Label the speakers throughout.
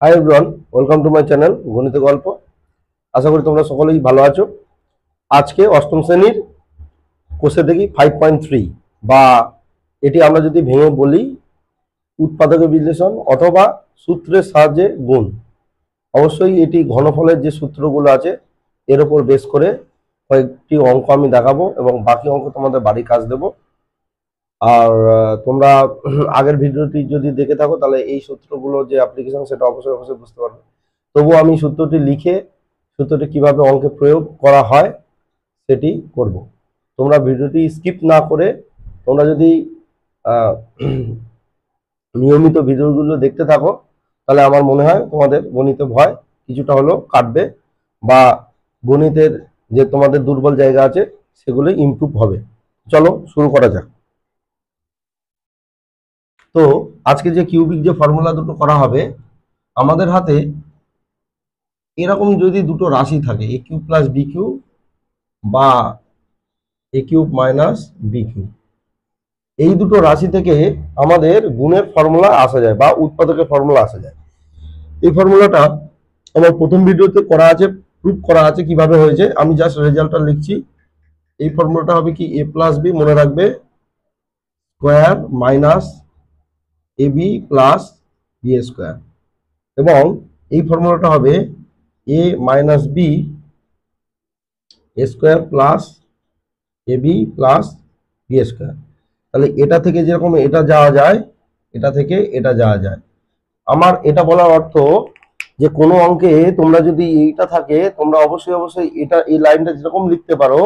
Speaker 1: Hi everyone, welcome to my channel গণিত গল্প। আশা করি তোমরা সকলেই ভালো আছো। আজকে অষ্টম শ্রেণীর কোষে দেখি 5.3 বা এটি আমরা যদি ভেঙে বলি উৎপাদকের বিশ্লেষণ অথবা সূত্রের সাহায্যে গুণ। অবশ্যই এটি ঘনফলের যে সূত্রগুলো আছে এর উপর বেস করে কয়েকটি অঙ্ক আমি দেখাবো এবং বাকি অঙ্ক তোমাদের বাড়ির কাজ দেবো। আর তোমরা আগের ভিডিওটি যদি দেখে থাকো তাহলে এই সূত্রগুলো যে অ্যাপ্লিকেশন সেটা অবশ্যই অবশ্যই বুঝতে পারবে। তবুও আমি সূত্রটি লিখে সূত্রটি কিভাবে অঙ্কে প্রয়োগ করা হয় সেটি করব। তোমরা ভিডিওটি স্কিপ না করে তোমরা যদি নিয়মিত ভিডিওগুলো দেখতে থাকো তাহলে আমার মনে হয় তোমাদের গণিতে ভয় কিছুটা হলেও কাটবে বা গণিতের যে তোমাদের দুর্বল জায়গা আছে সেগুলো ইমপ্রুভ হবে। চলো শুরু করা যাক। তো আজকে যে কিউবিক যে ফর্মুলা দুটো করা হবে, আমাদের হাতে এরকম যদি দুটো রাশি থাকে এ কিউব প্লাস বি কিউব বা এ কিউব মাইনাস বি কিউব, এই দুটো রাশি থেকে আমাদের গুণের ফর্মুলা আসা যায় বা উৎপাদকের ফর্মুলা আসা যায়। এই ফর্মুলাটা আমার প্রথম ভিডিওতে করা আছে, প্রুফ করা আছে কিভাবে হয়েছে। আমি জাস্ট রেজাল্টটা লিখছি। এই ফর্মুলাটা হবে কি এ প্লাস বি, মনে রাখবে, square minus A B plus B square, এবং এই ফর্মুলাটা হবে এ minus B square plus A B plus B square. তাহলে এটা থেকে যেরকম এটা যাওয়া যায়, এটা থেকে এটা যাওয়া যায়। আমার এটা বলার অর্থ যে কোনো অঙ্কে তোমরা যদি এইটা থাকে তোমরা অবশ্যই অবশ্যই এটা এই লাইনটা যেরকম লিখতে পারো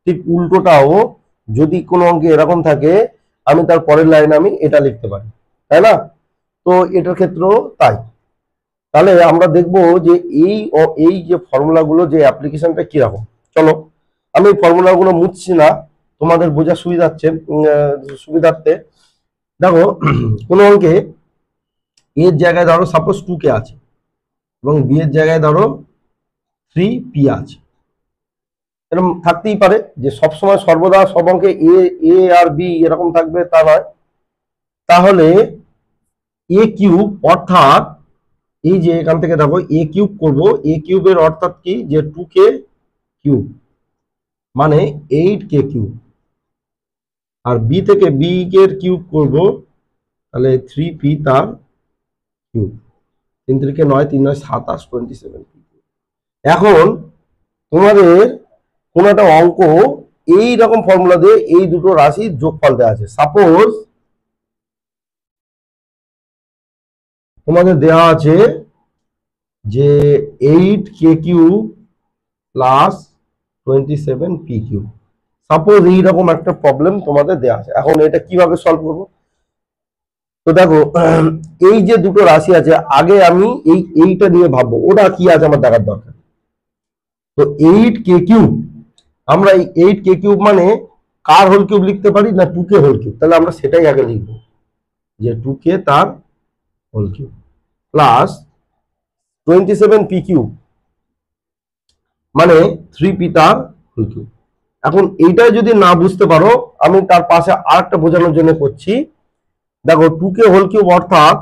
Speaker 1: ঠিক উল্টোটাও যদি কোনো অঙ্কে এরকম থাকে আমি তার পরের লাইনে আমি এটা লিখতে পারি, তাই না? তো এটার ক্ষেত্রেও তাই। তাহলে আমরা দেখব যে এই যে ফর্মুলাগুলো যে অ্যাপ্লিকেশনটা কিরকম। চলো আমি ফর্মুলাগুলো মুছছি না, তোমাদের বোঝার সুবিধার্থে। দেখো কোনো অঙ্কে এর জায়গায় ধরো সাপোজ 2k আছে এবং বি এর জায়গায় ধরো 3p আছে। এরকম থাকতেই পারে যে সবসময় সর্বদা সব অঙ্কে এ আর বি এরকম থাকবে তা নয়। তাহলে এ কিউব অর্থাৎ এই যে এখান থেকে দেখো এ কিউব করবো, এ কিউবের অর্থাৎ কি যে 2k কিউব মানে 8k কিউব, আর বি থেকে বি এর কিউব করব তাহলে 3p তার কিউব। 3 3 9, 3 9 27, 27। এখন তোমাদের কোন একটা অঙ্ক এই রকম ফর্মুলা দিয়ে এই দুটো রাশির যোগফল দেওয়া আছে। সাপোজ তোমাদের দেওয়া আছে যে 8k cube plus 27p cube. Suppose এইরকম একটা প্রবলেম তোমাদের দেওয়া আছে। এখন এটা কিভাবে সলভ করবো? তো দেখো এই যে দুটো রাশি আছে আগে আমি এইটা নিয়ে ভাববো ওটা কি আছে আমার দেখার দরকার। তো 8k কিউব, আমরা এই 8k কিউব মানে কার হোল কিউব লিখতে পারি না 2k হোল কিউব, তাহলে আমরা সেটাই আগে লিখবো যে 2k তার whole cube plus 27p cube মানে 3p তার হোল কিউব। এখন এইটাই যদি না বুঝতে পারো আমি তার পাশে আরেকটা বোঝানোর জন্য করছি। দেখো 2k হোল কিউব অর্থাৎ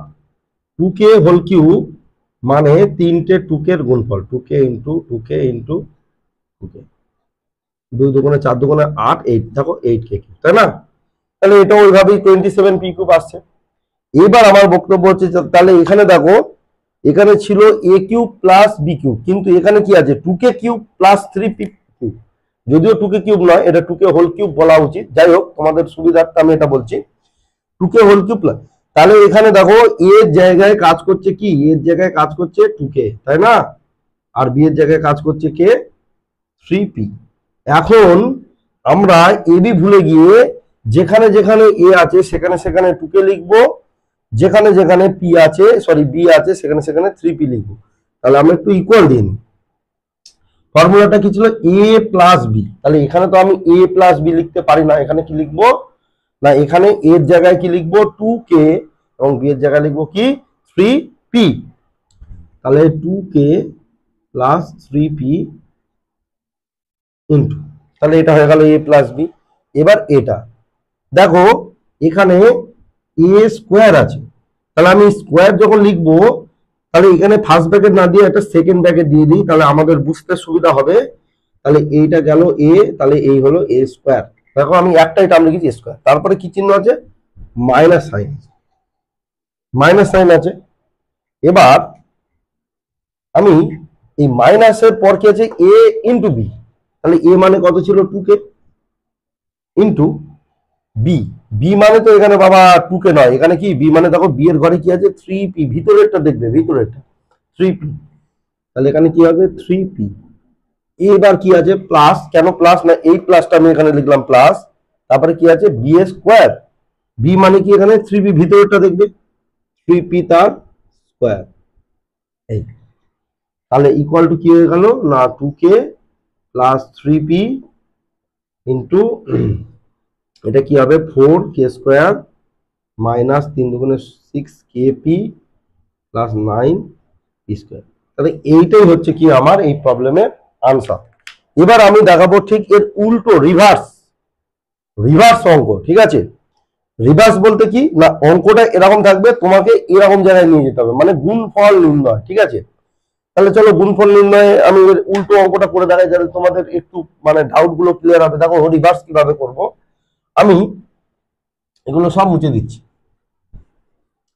Speaker 1: 2k হোল কিউব মানে তিনটে 2k এর গুণফল, 2k into 2k into 2k, 2 দুগুণে 4 দুগুণে 8, 8 দেখো 8k কিউব, তাই না? তাহলে এটা ওইভাবেই 27p কিউব আসছে। এবার আমার বক্তব্য হচ্ছে তাহলে এখানে দেখো এখানে ছিল এ কিউব প্লাস বি কিউব, কিন্তু এখানে কি আছে 2k cube plus 3p cube. যদিও 2k কিউব নয়, এটা 2k হোল কিউব বলা উচিত। যাই হোক তোমাদের সুবিধার্থে আমি এটা বলছি 2k হোল কিউব প্লাস। তাহলে এখানে দেখো এর জায়গায় কাজ করছে কি, এর জায়গায় কাজ করছে 2k, তাই না? আর বি এর জায়গায় কাজ করছে কে 3p। এখন আমরা এবি ভুলে গিয়ে যেখানে যেখানে এ আছে সেখানে সেখানে 2k লিখবো, যেখানে যেখানে পি আছে সরি বি আছে সেখানে সেখানে 3p লিখবো। তাহলে আমরা একটু ইকুয়াল দিয়ে নিই। ফর্মুলাটা কি ছিল এ প্লাস বি, তাহলে এখানে তো আমি এ প্লাস বি লিখতে পারি না, এখানে কি লিখবো না এখানে এর জায়গায় কি লিখবো 2k এবং বি এর জায়গায় লিখবো কি 3p। তাহলে 2k প্লাস 3p ইন্টু, তাহলে এটা হয়ে গেল এ প্লাস বি। এবার এটা দেখো এখানে এ স্কোয়ার আছে, তাহলে আমি স্কোয়ার যখন লিখবো তাহলে এখানে ফার্স্ট ব্র্যাকেট না দিয়ে একটা সেকেন্ড ব্র্যাকেট দিয়ে দিই, তাহলে আমাদের বুঝতে সুবিধা হবে। তাহলে এইটা গেল এ, তাহলে এই হলো এ স্কোয়ার। দেখো আমি একটাই টার্ম লিখেছি স্কোয়ার, তারপরে কি চিহ্ন আছে? মাইনাস সাইন, মাইনাস সাইন আছে। এবার আমি এই মাইনাসের পর কি আছে? এ ইন্টু বি। তাহলে এ মানে কত ছিল? 2k into B. বি মানে তো এখানে বাবা 2k নয়, এখানে কি বি মানে দেখো বি এর ঘরে কি আছে? 3p, ভিতরেরটা দেখবে, ভিতরেরটা 3p। তাহলে এখানে কি হবে? 3p। এবার কি আছে? প্লাস, কেন প্লাস না এই প্লাসটা আমি এখানে লিখলাম প্লাস, তারপরে কি আছে? B A square. বি মানে কি এখানে 3p, ভিতরেরটা দেখবে 3p তার স্কোয়ার। এই তাহলে ইকুয়াল টু কি হয়ে গেল না 2k প্লাস 3p ইন্টু এটা কি হবে? 4k স্কোয়ার মাইনাস 3 দুগুণে 6kp প্লাস 9p স্কোয়ার। তাহলে এইটাই হচ্ছে কি আমার এই প্রবলেমের আনসার। এবার আমি দেখাবো ঠিক এর উল্টো, রিভার্স, রিভার্স অঙ্ক। ঠিক আছে, রিভার্স বলতে কি না, অঙ্কটা এরকম থাকবে, তোমাকে এরকম জায়গায় নিয়ে যেতে হবে, মানে গুণফল নির্ণয়। ঠিক আছে, তাহলে চলো গুণফল নির্ণয়ে আমি এর উল্টো অঙ্কটা করে দেখাই, যাতে তোমাদের একটু মানে ডাউট গুলো ক্লিয়ার হবে। দেখো রিভার্স কিভাবে করব। আমি এগুলো সব মুছে দিচ্ছি,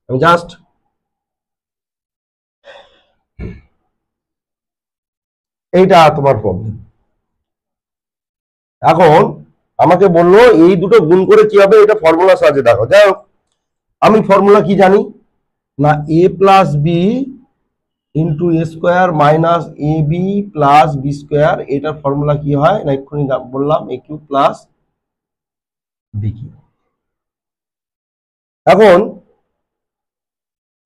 Speaker 1: আমি জাস্ট এইটা তোমার প্রবলেম। এখন আমাকে বললো এই দুটো গুণ করে কি হবে, এটা ফর্মুলা সাহায্যে দেখো। যাই হোক, আমি ফর্মুলা কি জানি না, এ plus B into A square minus A B plus B square. এটার ফর্মুলা কি হয় না, এক্ষুনি বললাম, এ কিউ প্লাস বি কিউ। এখন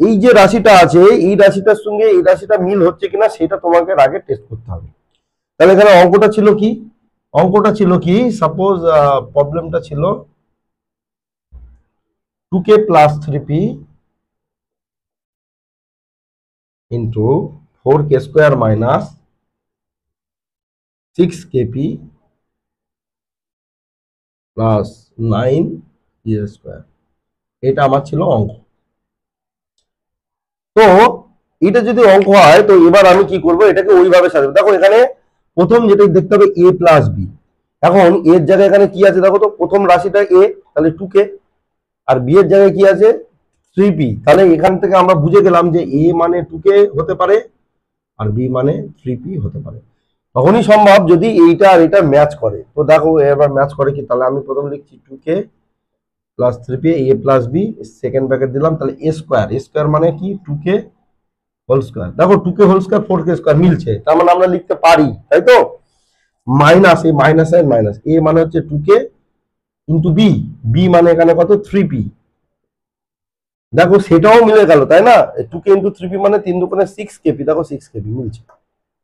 Speaker 1: এই যে রাশিটা আছে, এই রাশিটার সঙ্গে এই রাশিটা মিল হচ্ছে কিনা সেটা তোমাকে আগে টেস্ট করতে হবে। তাহলে এখানে অঙ্কটা ছিল কি? অঙ্কটা ছিল কি, সাপোজ প্রবলেমটা ছিল 2k plus 3p into 4k square minus 6kp plus 9p square. এটা আমার ছিল অঙ্ক। তো এটা যদি অঙ্ক হয়, তো এবার আমি কি করব, এটাকে ওইভাবে সাজাবো। দেখো এখানে প্রথম যেটা দেখতে হবে এ প্লাস বি। এখন এর জায়গায় এখানে কি আছে দেখো তো, প্রথম রাশিটা এ, তাহলে 2k, আর বি এর জায়গায় কি আছে? 3p। তাহলে এখান থেকে আমরা বুঝে গেলাম যে এ মানে 2k হতে পারে আর বি মানে 3p হতে পারে। তখনই সম্ভব যদি এইটা আর এটা ম্যাচ করে। তো দেখো এবার ম্যাচ করে কি, তাহলে আমি প্রথম লিখছি 2k প্লাস 3p এ প্লাস বি, সেকেন্ড ব্র্যাকেট দিলাম, তাহলে এ স্কোয়ার। এ স্কোয়ার মানে কি? 2k whole square. দেখো 2k whole square 4k square মিলছে, তার মানে আমরা লিখতে পারি, তাই তো? মাইনাস, এই মাইনাস এর মাইনাস, এ মানে হচ্ছে 2k ইন্টু বি, বি মানে এখানে কত? 3p। দেখো সেটাও মিলে গেল, তাই না? 2k ইন্টু 3p মানে 3 দুগুণে 6kp, দেখো 6kp মিলছে,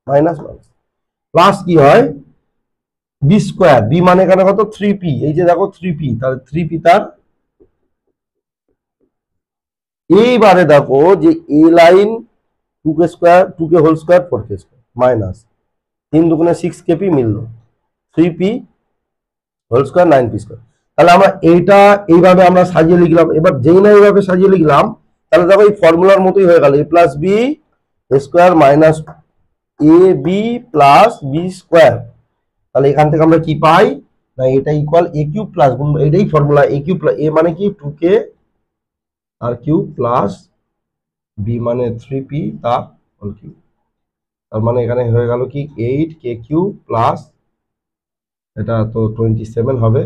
Speaker 1: মাইনাস মাইনাস প্লাস কি হয়? বি স্কোয়ার, বি মানে এখানে কত? 3p, এই যে দেখো 3p, তাহলে 3p তার। এইবারে দেখো যে এ line 2k square, 2k whole square 4k square minus 3 দুগুণে 6kp মিললো, 3p whole square 9p square. তাহলে আমরা এইটা এইভাবে আমরা সাজিয়ে লিখলাম। এবার যেই না এইভাবে সাজিয়ে লিখলাম, তাহলে দেখো এই ফর্মুলার মতোই হয়ে গেল, এ plus B square minus A B plus B square. তাহলে এখান থেকে আমরা কি পাই না, এটা ইকুয়াল এ কিউ প্লাস, এটাই ফর্মুলা, এ কিউ প্লাস, এ মানে কি 2k আর কিউ প্লাস বি মানে 3p তার হোল কিউ। তার মানে এখানে হয়ে গেল কি 8k কিউ প্লাস, এটা তো 27 হবে।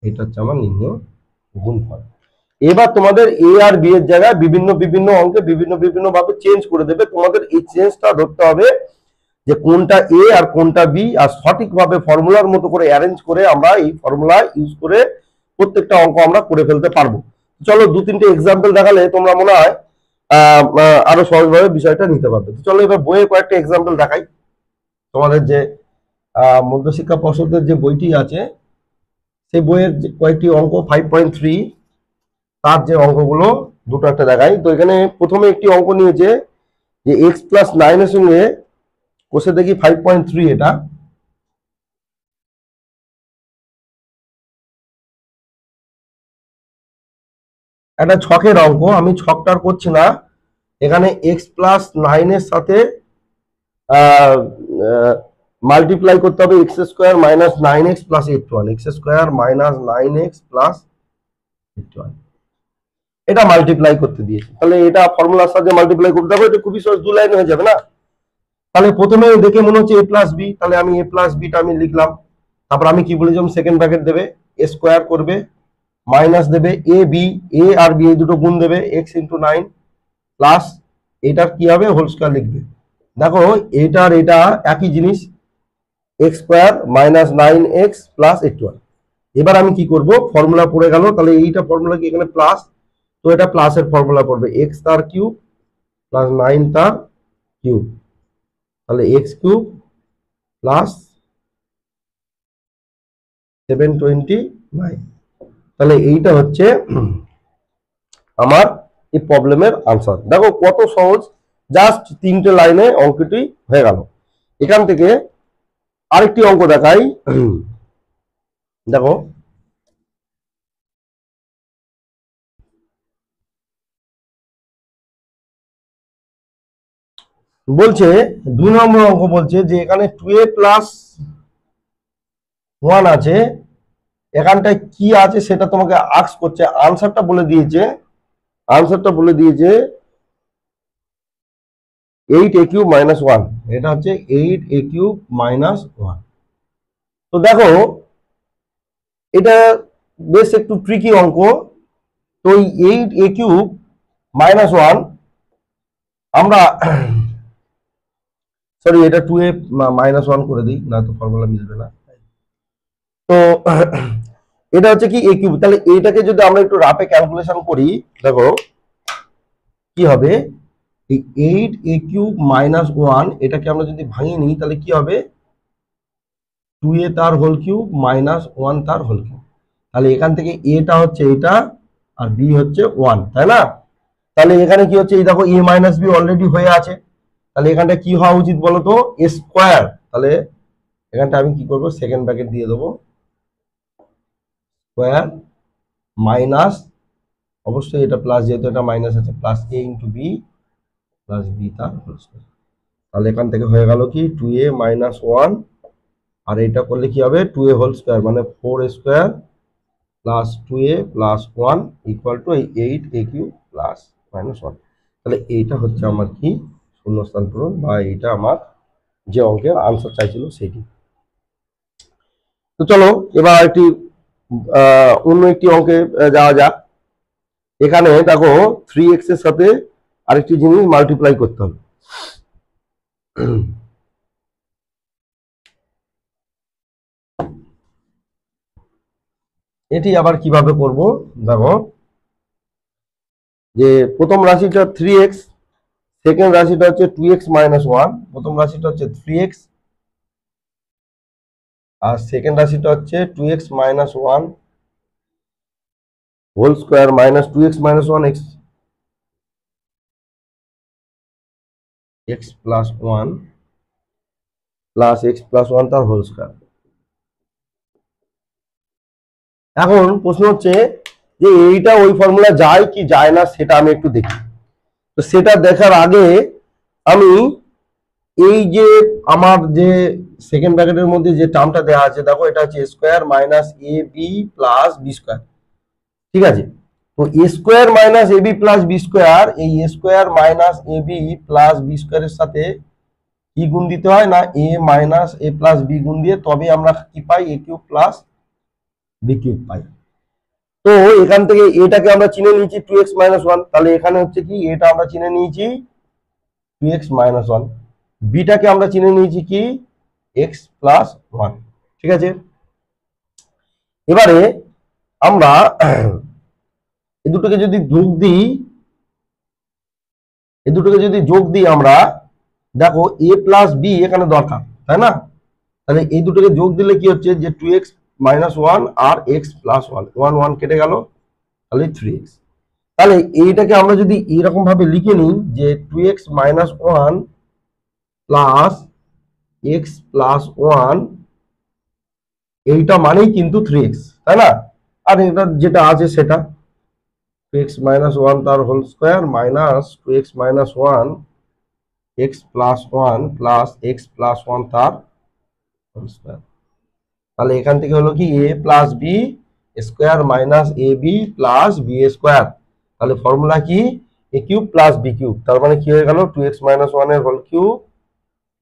Speaker 1: এটা হচ্ছে আমার নির্ণয় গুণফল। এবার তোমাদের এ আর বি এর জায়গায় বিভিন্ন বিভিন্ন অঙ্কে বিভিন্ন বিভিন্ন ভাবে চেঞ্জ করে দেবে। তোমাদের এই চেঞ্জটা ধরতে হবে যে কোনটা এ আর কোনটা বি, আর সঠিকভাবে ফর্মুলার মতো করে অ্যারেঞ্জ করে আমরা এই ফর্মুলা ইউজ করে প্রত্যেকটা অঙ্ক আমরা করে ফেলতে পারবো। চলো 2-3টে এক্সাম্পল দেখালে তোমরা মনে হয় আরো সহজভাবে বিষয়টা নিতে পারবে। চলো এবার বইয়ে কয়েকটা এক্সাম্পল দেখাই। তোমাদের যে মধ্যশিক্ষা পর্ষদের যে বইটি আছে, সেই বইয়ের কয়েকটি অঙ্ক 5.3, তার যে অঙ্কগুলো দুটো একটা দেখাই। তো এখানে প্রথমে একটি অঙ্ক নিয়েছে যে এক্স প্লাস 9 এর সঙ্গে কোষে দেখি 5.3, এটা একটা ছকের অঙ্ক। আমি ছকটার করছি না, এখানে এক্স প্লাস 9 এর সাথে মাল্টিপ্লাই করতে হবে X square minus 9x plus 81, x square minus 9x plus 81, এটা মাল্টিপ্লাই করতে দিয়েছে। তাহলে এটা ফর্মুলার সাথে মাল্টিপ্লাই করতে হবে, এটা খুবই সহজ, 2 লাইনে হয়ে যাবে না। তাহলে প্রথমে দেখে মনে হচ্ছে a প্লাস বি, তাহলে আমি a প্লাস বিটা আমি লিখলাম। তারপর আমি কি বলেছিলাম, সেকেন্ড ব্র্যাকেট দেবে, a স্কোয়ার করবে, মাইনাস দেবে A B, A R B এই দুটো গুণ দেবে এক্স ইন্টু 9 প্লাস এটার কি হবে হোল স্কোয়ার লিখবে। দেখো এটা আর এটা একই জিনিস, x square minus 9x plus 81। এবার আমি কি করব, ফর্মুলা পড়ে গেল, তাহলে এইটা ফর্মুলা কি এখানে প্লাস, তো এটা প্লাসের ফর্মুলা পড়বে এক্স তার কিউব প্লাস 9 তার কিউব, তাহলে এক্স কিউব প্লাস 729। তাহলে এইটা হচ্ছে আমার এই প্রবলেমের আনসার। দেখো কত সহজ, জাস্ট 3টে লাইনে অঙ্কটি হয়ে গেল। এখান থেকে আরেকটি অঙ্ক দেখাই, দেখো বলছে 2 নম্বর অঙ্ক বলছে যে এখানে 2a প্লাস 1 আছে, এখানটায় কি আছে সেটা তোমাকে আস্ক করছে, আনসারটা বলে দিয়েছে 8a কিউব মাইনাস 1, এটা হচ্ছে 8a কিউব মাইনাস 1। তো দেখো এটা বেশ একটু ট্রিকি অঙ্ক। তো এই 8a কিউব মাইনাস 1 আমরা সরি এটা 2a মাইনাস 1 করে দিই, না তো ফর্মুলা মিলবে না। তো এটা হচ্ছে কি a কিউব, তাহলে এইটাকে যদি আমরা একটু রাফে ক্যালকুলেশন করি, দেখো কি হবে, এই 8a কিউব মাইনাস 1 এটাকে আমরা যদি ভাঙিয়ে নিই তাহলে কি হবে, 2a তার হোল কিউব মাইনাস 1 তার হোল কিউব। তাহলে এখান থেকে এটা হচ্ছে এটা আর বি হচ্ছে 1, তাই না? তাহলে এখানে কি হচ্ছে, এই দেখো a মাইনাস বি অলরেডি হয়ে আছে, তাহলে এখানটা কি হওয়া উচিত বলতো, a স্কোয়ার। তাহলে এখানটা আমি কি করব, সেকেন্ড ব্র্যাকেট দিয়ে দেবো, স্কোয়ার মাইনাস, অবশ্যই এটা প্লাস যেহেতু এটা মাইনাস আছে, plus a into B plus B তার হোল স্কোয়ার। তাহলে এখান থেকে হয়ে গেল কি 2a মাইনাস 1, আর এটা করলে কি হবে 2a হোল স্কোয়ার মানে 4a square plus 2a plus 1 equal to 8a cube plus minus 1। তাহলে এইটা হচ্ছে আমার কি শূন্যস্থান পূরণ, বা এইটা আমার যে অঙ্কের আনসার চাইছিল সেটি। তো চলো এবার একটি অন্য একটি অঙ্কে যাওয়া যাক। এখানে দেখো 3x এর সাথে আরেকটি জিনিস মাল্টিপ্লাই করতে হবে। এটি আবার কিভাবে করব, দেখো যে প্রথম রাশিটা 3x, সেকেন্ড রাশিটা হচ্ছে 2x মাইনাস 1, প্রথম রাশিটা হচ্ছে 3x আর সেকেন্ড রাশিটা হচ্ছে 2x minus 1 whole square minus 2x minus 1 x plus 1 plus x plus 1 তার হোল স্কোয়ার। এখন প্রশ্ন হচ্ছে যে এইটা ওই ফর্মুলা যায় কি যায় না সেটা আমি একটু দেখি। তো সেটা দেখার আগে আমি এই যে আমার যে সেকেন্ড ব্র্যাকেটের মধ্যে যে টার্মটা দেওয়া আছে, দেখো এটা হচ্ছে square minus A B plus B square, ঠিক আছে? তো এ square minus A B plus B square, এই এ square minus A B plus B স্কোয়ারের সাথে কি গুণ দিতে হয় না, a minus A plus B গুণ দিয়ে তবে আমরা কি পাই, এ কিউব প্লাস বি কিউব পাই। তো এখান থেকে এটাকে আমরা চিনে নিয়েছি 2x মাইনাস 1, তাহলে এখানে হচ্ছে কি এটা আমরা চিনে নিয়েছি 2x মাইনাস 1, বিটাকে আমরা চিনে নিয়েছি কি x প্লাস 1, ঠিক আছে? এবারে আমরা এই দুটোকে যদি যোগ দিই আমরা, দেখো a প্লাস বি এখানে দরকার, তাই না? তাহলে এই দুটোকে যোগ দিলে কি হচ্ছে যে 2x মাইনাস 1 আর x প্লাস 1, 1 1 কেটে গেল, তাহলে 3x। তাহলে এইটাকে আমরা যদি এরকম ভাবে লিখে নিই যে 2x minus 1 plus x plus 1, এইটা মানেই কিন্তু 3x, তাই না? আর এটা যেটা আছে সেটা, 2x minus 1 তার whole square minus 2x minus 1 x plus 1 plus x plus 1 তার হোল স্কোয়ার। তাহলে এখান থেকে হলো কি a plus B square minus A B plus B square. তাহলে ফর্মুলা কি A cube plus B cube, তার মানে কি হয়ে গেল 2x minus 1 এর whole cube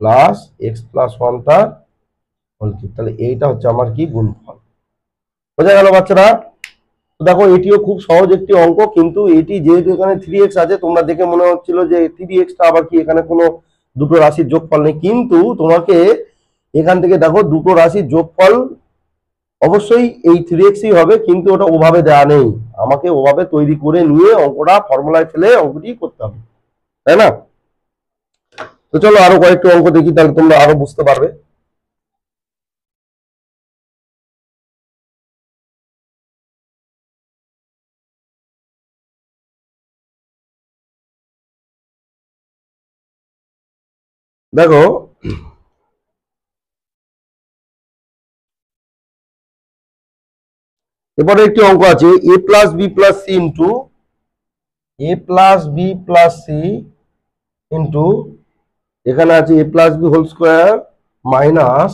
Speaker 1: plus x plus 1 তার হোল কিউব। তাহলে এইটা হচ্ছে আমার কি গুণফল। বোঝা গেল বাচ্চারা? দেখো এটিও খুব সহজ একটি অঙ্ক, কিন্তু এটি যেহেতু এখানে 3x আছে তোমরা দেখে মনে হচ্ছিল যে 3x টা আবার কি এখানে কোনো দুটো রাশির যোগফল নেই, কিন্তু তোমাকে এখান থেকে দেখো দুটো রাশির যোগফল অবশ্যই এই 3xই হবে, কিন্তু ওটা ওভাবে দেওয়া নেই, আমাকে ওভাবে তৈরি করে নিয়ে অঙ্কটা ফর্মুলায় ফেলে অঙ্কটি করতে হবে, তাই না? তো চলো আরো কয়েকটা অঙ্ক দেখি, তাহলে তোমরা আরো বুঝতে পারবে। দেখো এবারে একটি অঙ্ক আছে a plus B plus C into a plus B plus C into এখানে আছে a plus B whole square minus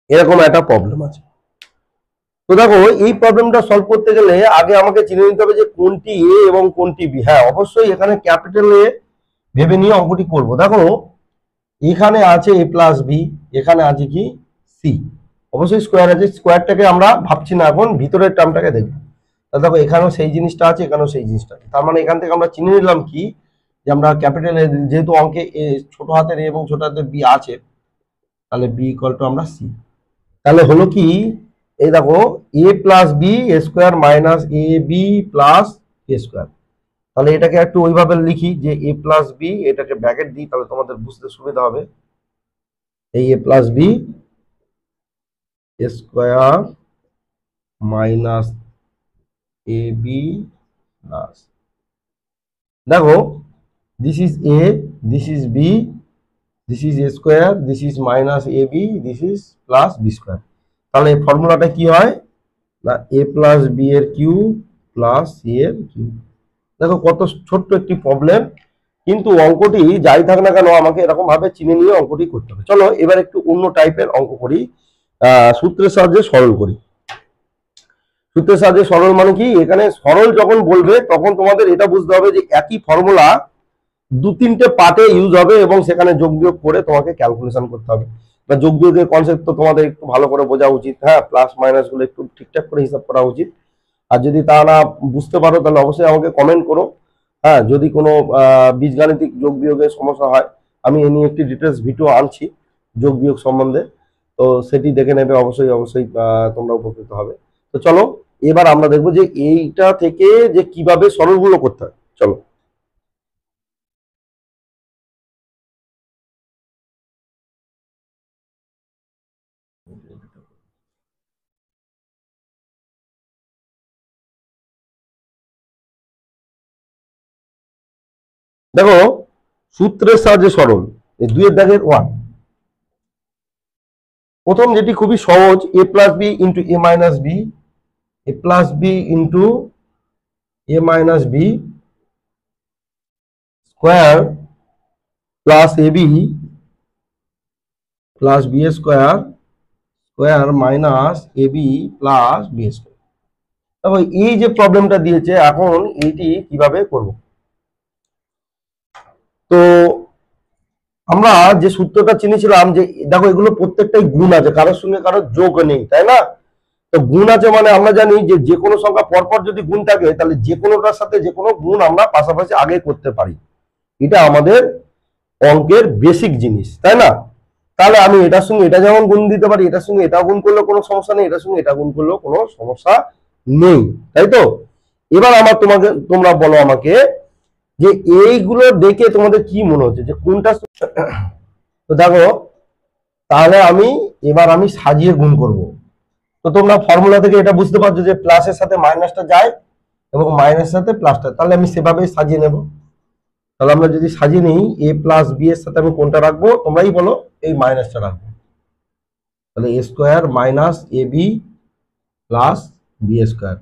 Speaker 1: এরকম একটা প্রবলেম আছে। তো দেখো এই প্রবলেমটা সলভ করতে গেলে আগে আমাকে চিনে নিতে হবে যে কোনটি এ এবং কোনটি বি। হ্যাঁ অবশ্যই এখানে ক্যাপিটাল এ ভেবে নিয়ে অঙ্কটি করব। দেখো এখানে আছে এ প্লাস বি, এখানে আছে কি সি, অবশ্যই স্কোয়ার আছে, স্কোয়ারটাকে আমরা ভাবছি না, এখন ভিতরের টার্মটাকে দেখবো। তাহলে দেখো এখানেও সেই জিনিসটা আছে, এখানেও সেই জিনিসটা আছে, তার মানে এখান থেকে আমরা চিনে নিলাম কি যে আমরা ক্যাপিটাল এ যেহেতু অঙ্কে এ ছোট হাতের এ এবং ছোট হাতের বি আছে, তাহলে বি ইকুয়াল টু আমরা সি। তাহলে হলো কি এই দেখো A plus B square minus A B plus A square. তাহলে এটাকে একটু ওইভাবে লিখি যে এ প্লাস বি, এটাকে ব্র্যাকেট দিই, তাহলে তোমাদের বুঝতে সুবিধা হবে। এই A plus B square minus A B plus, দেখো this is A, this is B, this is A square, this is minus A B, this is plus B square. তাহলে ফর্মুলাটা কি হয় না এ প্লাস বি এর কিউব প্লাস সি এর cube. দেখো কত ছোট্ট একটি প্রবলেম, কিন্তু অঙ্কটি যাই থাক না কেন আমাকে এরকম ভাবে চিনে নিয়ে অঙ্কটি করতে হবে। চলো এবার একটু অন্য টাইপের অঙ্ক করি, সূত্রের সাহায্যে সরল করি। সূত্রের সাহায্যে সরল মানে কি, এখানে সরল যখন বলবে তখন তোমাদের এটা বুঝতে হবে যে একই ফর্মুলা দু তিনটে পার্টে ইউজ হবে এবং সেখানে যোগ বিয়োগ করে তোমাকে ক্যালকুলেশন করতে হবে, বা যোগ বিয়োগের কনসেপ্ট তো তোমাদের একটু ভালো করে বোঝা উচিত। হ্যাঁ প্লাস মাইনাস গুলো একটু ঠিকঠাক করে হিসাব করা উচিত, আর যদি তা না বুঝতে পারো তাহলে অবশ্যই আমাকে কমেন্ট করো। হ্যাঁ যদি কোনো বীজগাণিতিক যোগ বিয়োগের সমস্যা হয়, আমি এ নিয়ে একটি ডিটেলস ভিডিও আনছি যোগ বিয়োগ সম্বন্ধে, তো সেটি দেখে নেবে, অবশ্যই অবশ্যই তোমরা উপকৃত হবে। তো চলো এবার আমরা দেখবো যে এইটা থেকে যে কিভাবে সরলগুলো করতে হয়। চলো দেখো সূত্রের সাহায্যে সরল, এই দুইয়ের দাগের 1। প্রথম যেটি খুবই সহজ, a plus B into A minus b, a plus B into A minus B square plus A B plus B square square minus A B plus B square. তারপর এই যে প্রবলেমটা দিয়েছে, এখন এইটি কিভাবে করব। তো আমরা যে সূত্রটা চিনেছিলাম যে দেখো এগুলো প্রত্যেকটাই গুণ আছে, কারোর সঙ্গে কারোর যোগ নেই, তাই না? তো গুণ আছে মানে আমরা জানি যে যে কোনো সংখ্যা পরপর যদি গুণ থাকে তাহলে যে কোনোটার সাথে যে কোনো গুণ আমরা পাশাপাশি আগে করতে পারি, এটা আমাদের অঙ্কের বেসিক জিনিস, তাই না? তাহলে আমি এটার সঙ্গে এটা যেমন গুণ দিতে পারি, এটার সঙ্গে এটা গুণ করলেও কোনো সমস্যা নেই, এটার সঙ্গে এটা গুণ করলেও কোনো সমস্যা নেই, তাই তো? এবার তোমরা বলো আমাকে যে এইগুলো দেখে তোমাদের কি মনে হচ্ছে যে কোনটা। তো দেখো তাহলে এবার আমি সাজিয়ে গুণ করব। তো তোমরা ফর্মুলা থেকে এটা বুঝতে পারছো যে প্লাসের সাথে মাইনাসটা যায় এবং মাইনাসের সাথে প্লাসটা, তাহলে আমি সেভাবেই সাজিয়ে নেব। তাহলে আমরা যদি সাজিয়ে নিই এ প্লাস বি এর সাথে আমি কোনটা রাখবো, তোমরাই বলো, এই মাইনাসটা রাখবো। তাহলে এ square minus A B plus B square,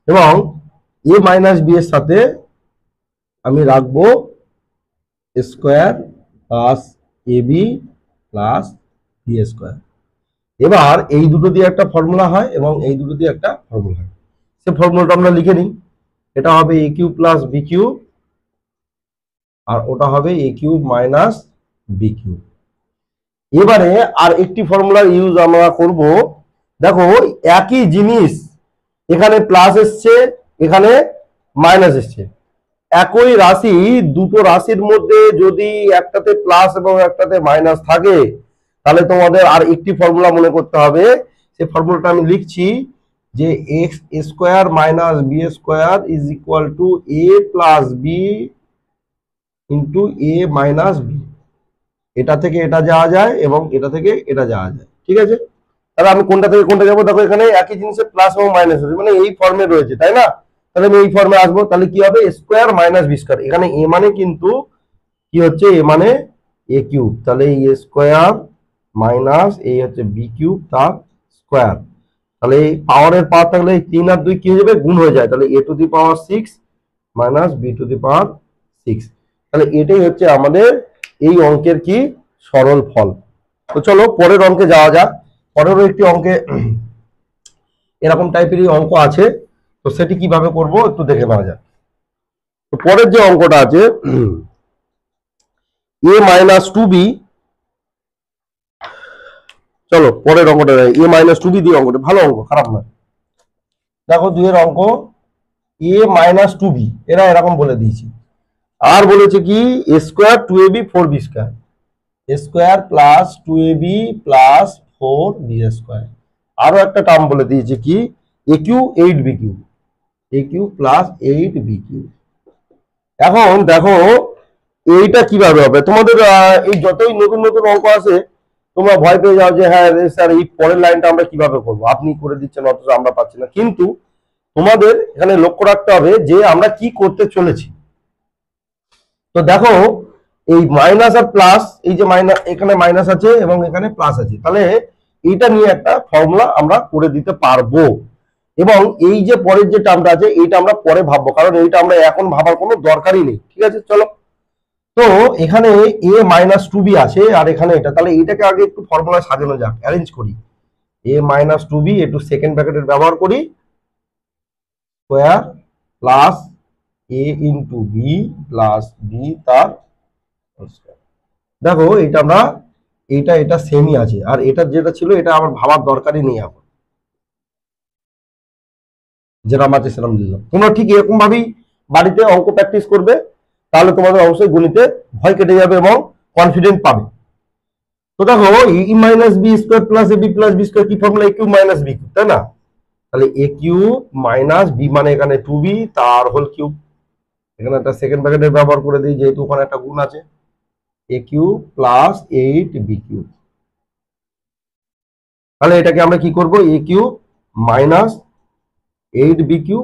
Speaker 1: এবং এ মাইনাস বি এর সাথে আমি রাখবো square plus A B plus B square. এবার এই দুটো দিয়ে একটা ফর্মুলা হয় এবং এই দুটো দিয়ে একটা ফর্মুলা হয়, সে ফর্মুলাটা আমরা লিখে নিই। এটা হবে এ কিউব প্লাস বি কিউব, আর ওটা হবে এ কিউব মাইনাস বি কিউব। এবারে আর একটি ফর্মুলার ইউজ আমরা করব। দেখো একই জিনিস, এখানে প্লাস এসছে, এখানে মাইনাস এসছে। একই রাশি, দুটো রাশির মধ্যে যদি একটাতে প্লাস এবং একটাতে মাইনাস থাকে, তাহলে তোমাদের আর একটি ফর্মুলা মনে করতে হবে। সেই ফর্মুলাটা আমি লিখছি, যে X square minus B square is equal to A plus B into A minus B. এটা থেকে এটা যাওয়া যায় এবং এটা থেকে এটা যাওয়া যায়, ঠিক আছে। তাহলে আমি কোনটা থেকে কোনটা যাবো, দেখো এখানে একই জিনিসের প্লাস এবং মাইনাস আছে, মানে এই ফর্মে রয়েছে, তাই না। তাহলে আমি এই ফর্মে আসবো, তাহলে কি হবে স্কোয়ার মাইনাস বি স্কোয়ার। এখানে এ মানে কিন্তু কি হচ্ছে, এ মানে এ কিউব, তাহলে এ স্কোয়ার মাইনাস এই হচ্ছে বি কিউব তার স্কোয়ার। তাহলে এই পাওয়ারের পাওয়ার থাকলে 3 আর 2 কি হয়ে যাবে, গুণ হয়ে যায়, তাহলে a to the power 6 minus b to the power 6। তাহলে এটাই হচ্ছে আমাদের এই অঙ্কের কি সরল ফল। তো চলো পরের অঙ্কে যাওয়া যাক। পরেরও একটি অঙ্কে এরকম টাইপেরই অঙ্ক আছে, তো সেটি কিভাবে করব একটু দেখে নেওয়া যাক। তো পরের যে অঙ্কটা আছে, এ মাইনাস টু বি, চলো পরের অঙ্কটা এ মাইনাস টু বি দিয়ে অঙ্কটা, ভালো অঙ্ক, খারাপ নয়। দেখো দুইয়ের অঙ্ক, এ মাইনাস টু বি, এরা এরকম বলে দিয়েছি। আর বলেছে কি square to a b four b square, square plus two a B plus four b square. আরো একটা টার্ম বলে দিয়েছে কি এ q eight b q, a Q plus eight b q. এখন দেখো এইটা কিভাবে হবে, তোমাদের এই যতই নতুন নতুন অঙ্ক আছে তোমরা ভয় পেয়ে যাও যে হ্যাঁ স্যার এই পরের লাইনটা আমরা কিভাবে করবো, আপনি করে দিচ্ছেন অথচ আমরা পাচ্ছি না। কিন্তু তোমাদের এখানে লক্ষ্য রাখতে হবে যে আমরা কি করতে চলেছি। তো দেখো এই মাইনাস আর প্লাস, এই যে মাইনাস, এখানে মাইনাস আছে এবং এখানে প্লাস আছে, তাহলে এইটা নিয়ে একটা ফর্মুলা আমরা করে দিতে পারবো। এবং এই যে পরের যে টার্মটা আছে এইটা আমরা পরে ভাববো, কারণ এইটা আমরা এখন ভাবার কোনো দরকারই নেই, ঠিক আছে। চলো, তো এখানে এ মাইনাস টু বি আছে আর এখানে এটা, তাহলে এটাকে আগে একটু ফর্মুলা সাজানো যাক, অ্যারেঞ্জ করি। এ মাইনাস টু বি একটু সেকেন্ড ব্র্যাকেটের ব্যবহার করি, স্কোয়ার প্লাস এ ইন্টু বি প্লাস বি তার স্কোয়ার। দেখো এটা আমরা এটা সেমই আছে, আর এটা যেটা ছিল এটা আমার ভাবার দরকারই নেই এখন, যেরকম আছে সেরকম দিলাম। তোমরা ঠিক এরকম ভাবেই বাড়িতে অঙ্ক প্র্যাকটিস করবে, তাহলে তোমাদের অবশ্যই গণিতে ভয় কেটে যাবে এবং কনফিডেন্ট পাবে। তো দেখো ই minus B square plus A B plus B square কি ফর্মুলা, এ কিউ মাইনাস বি কিউ, তাই না। তাহলে এ কিউ মাইনাস বি মানে এখানে টু বি তার হোল কিউব, এখানে একটা সেকেন্ড ব্র্যাকেটের ব্যবহার করে দিই যেহেতু ওখানে একটা গুণ আছে, a Q plus eight b q. তাহলে এটাকে আমরা কি করব, a q minus eight b q,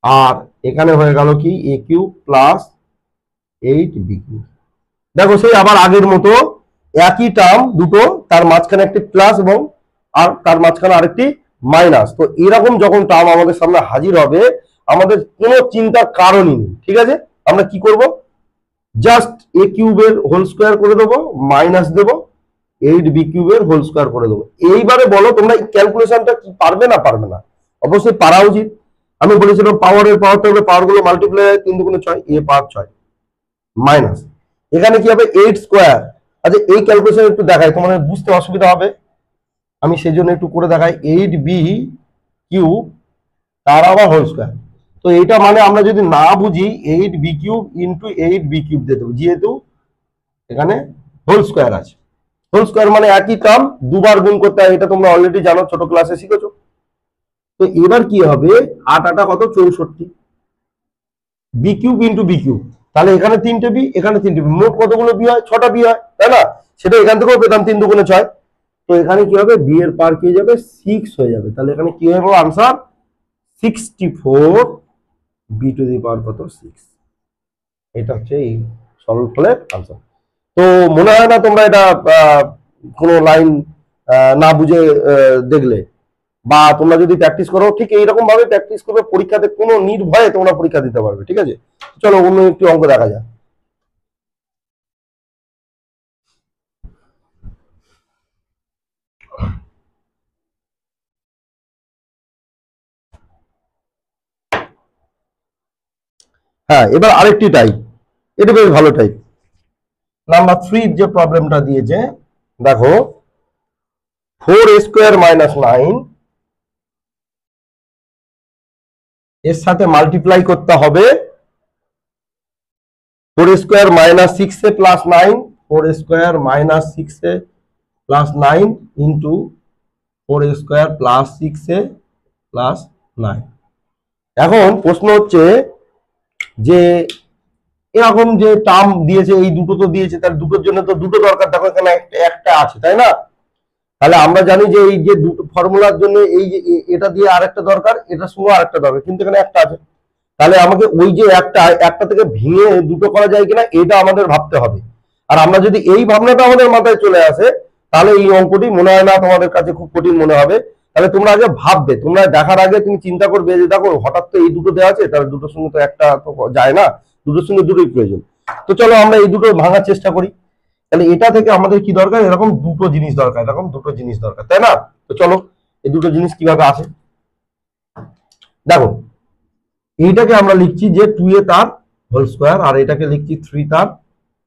Speaker 1: আর এখানে হয়ে গেল কি এ Q plus eight b q. দেখো সেই আবার আগের মতো একই টার্ম দুটো, তার মাঝখানে একটি প্লাস এবং আর তার মাঝখানে আরেকটি মাইনাস। তো এরকম যখন টার্ম আমাদের সামনে হাজির হবে, আমাদের কোনো চিন্তার কারণই নেই, ঠিক আছে। আমরা কি করব, জাস্ট এ কিউবের হোল স্কোয়ার করে দেবো, মাইনাস দেবো, এইট বি কিউবের হোল স্কোয়ার করে দেবো। এইবারে বলো তোমরা এই ক্যালকুলেশনটা কি পারবে না পারবে না, অবশ্যই পারা উচিত। আমি বলেছিলাম পাওয়ারের পাওয়ার থাকলে পাওয়ার গুলো মাল্টিপ্লাই হয়, 3 দুগুণে 6, এ পাওয়ার 6 মাইনাস এখানে কি হবে 8 স্কোয়ার। আচ্ছা এই ক্যালকুলেশন একটু দেখাই, তোমাদের বুঝতে অসুবিধা হবে, আমি সেই জন্য একটু করে দেখাই। 8 বি কিউ তার আবার হোল স্কোয়ার। তো এইটা মানে আমরা যদি না বুঝি 8 B cube into 8 B cube দিয়ে দেবো, যেহেতু এখানে হোল স্কোয়ার আছে। হোল স্কোয়ার মানে একই টার্ম দুবার গুণ করতে হয়, এটা তোমরা অলরেডি জানো, ছোট ক্লাসে শিখেছো। তো এবার কি হবে, 8 8 কত 64, B cube into B cube, তাহলে এখানে 3টে বি এখানে 3টে বি, মোট কতগুলো বি হয়, 6টা বি হয়, তাই না। সেটা এখান থেকেও পেতাম 3 দুগুণে 6। তো এখানে কি হবে, বি এর পাওয়ার কি হয়ে যাবে 6 হয়ে যাবে, তাহলে এখানে কি হবে আনসার 64 বি টু দি পাওয়ার কত 6। এটা হচ্ছে এই সরল ফলের আনসার। তো মনে হয় না তোমরা এটা কোনো লাইন না বুঝে দেখলে, বা তোমরা যদি প্র্যাকটিস করো ঠিক এইরকম ভাবে প্র্যাকটিস করবে, পরীক্ষাতে কোনো নির্ভয়ে তোমরা পরীক্ষা দিতে পারবে। ঠিক আছে, চলো অন্য একটি অঙ্ক দেখা যাক। হ্যাঁ, এবার আরেকটি টাইপ, এটা বেশ ভালো টাইপ। নাম্বার 3 যে প্রবলেমটা দিয়েছে, দেখো 4a² - 9 এর সাথে মাল্টিপ্লাই করতে হবে 4a² - 6a + 9, 4a² - 6a + 9 into 4a² + 6a + 9। এখন প্রশ্ন হচ্ছে যে এরকম যে টার্ম দিয়েছে, এই দুটো তো দিয়েছে, তার দুটোর জন্য তো দুটো দরকার। দেখো এখানে একটা আছে, তাই না? তাহলে আমরা জানি যে এই যে দুটো ফর্মুলার জন্য এই যে এটা দিয়ে আরেকটা দরকার, এটার সঙ্গে আরেকটা দরকার, কিন্তু এখানে একটা আছে। তাহলে আমাকে ওই যে একটা থেকে ভেঙে দুটো করা যায় কিনা এটা আমাদের ভাবতে হবে। আর আমরা যদি এই ভাবনাটা আমাদের মাথায় চলে আসে, তাহলে এই অঙ্কটি মনে হয় না তোমাদের কাছে খুব কঠিন মনে হবে। তাহলে তোমরা আগে ভাববে, তোমরা দেখার আগে তুমি চিন্তা করবে যে দেখো হঠাৎ তো এই দুটো দেওয়া আছে, তাহলে দুটোর সঙ্গে তো একটা তো যায় না, দুটোর সঙ্গে দুটোই প্রয়োজন। তো চলো আমরা এই দুটো ভাঙার চেষ্টা করি। তাহলে এটা থেকে আমাদের কি দরকার, এরকম দুটো জিনিস দরকার, এরকম দুটো জিনিস দরকার, তাই না? তো চলো এই দুটো জিনিস কিভাবে আসে দেখো। এইটাকে আমরা লিখছি যে 2a তার হোল স্কোয়ার, আর এটাকে লিখছি 3 তার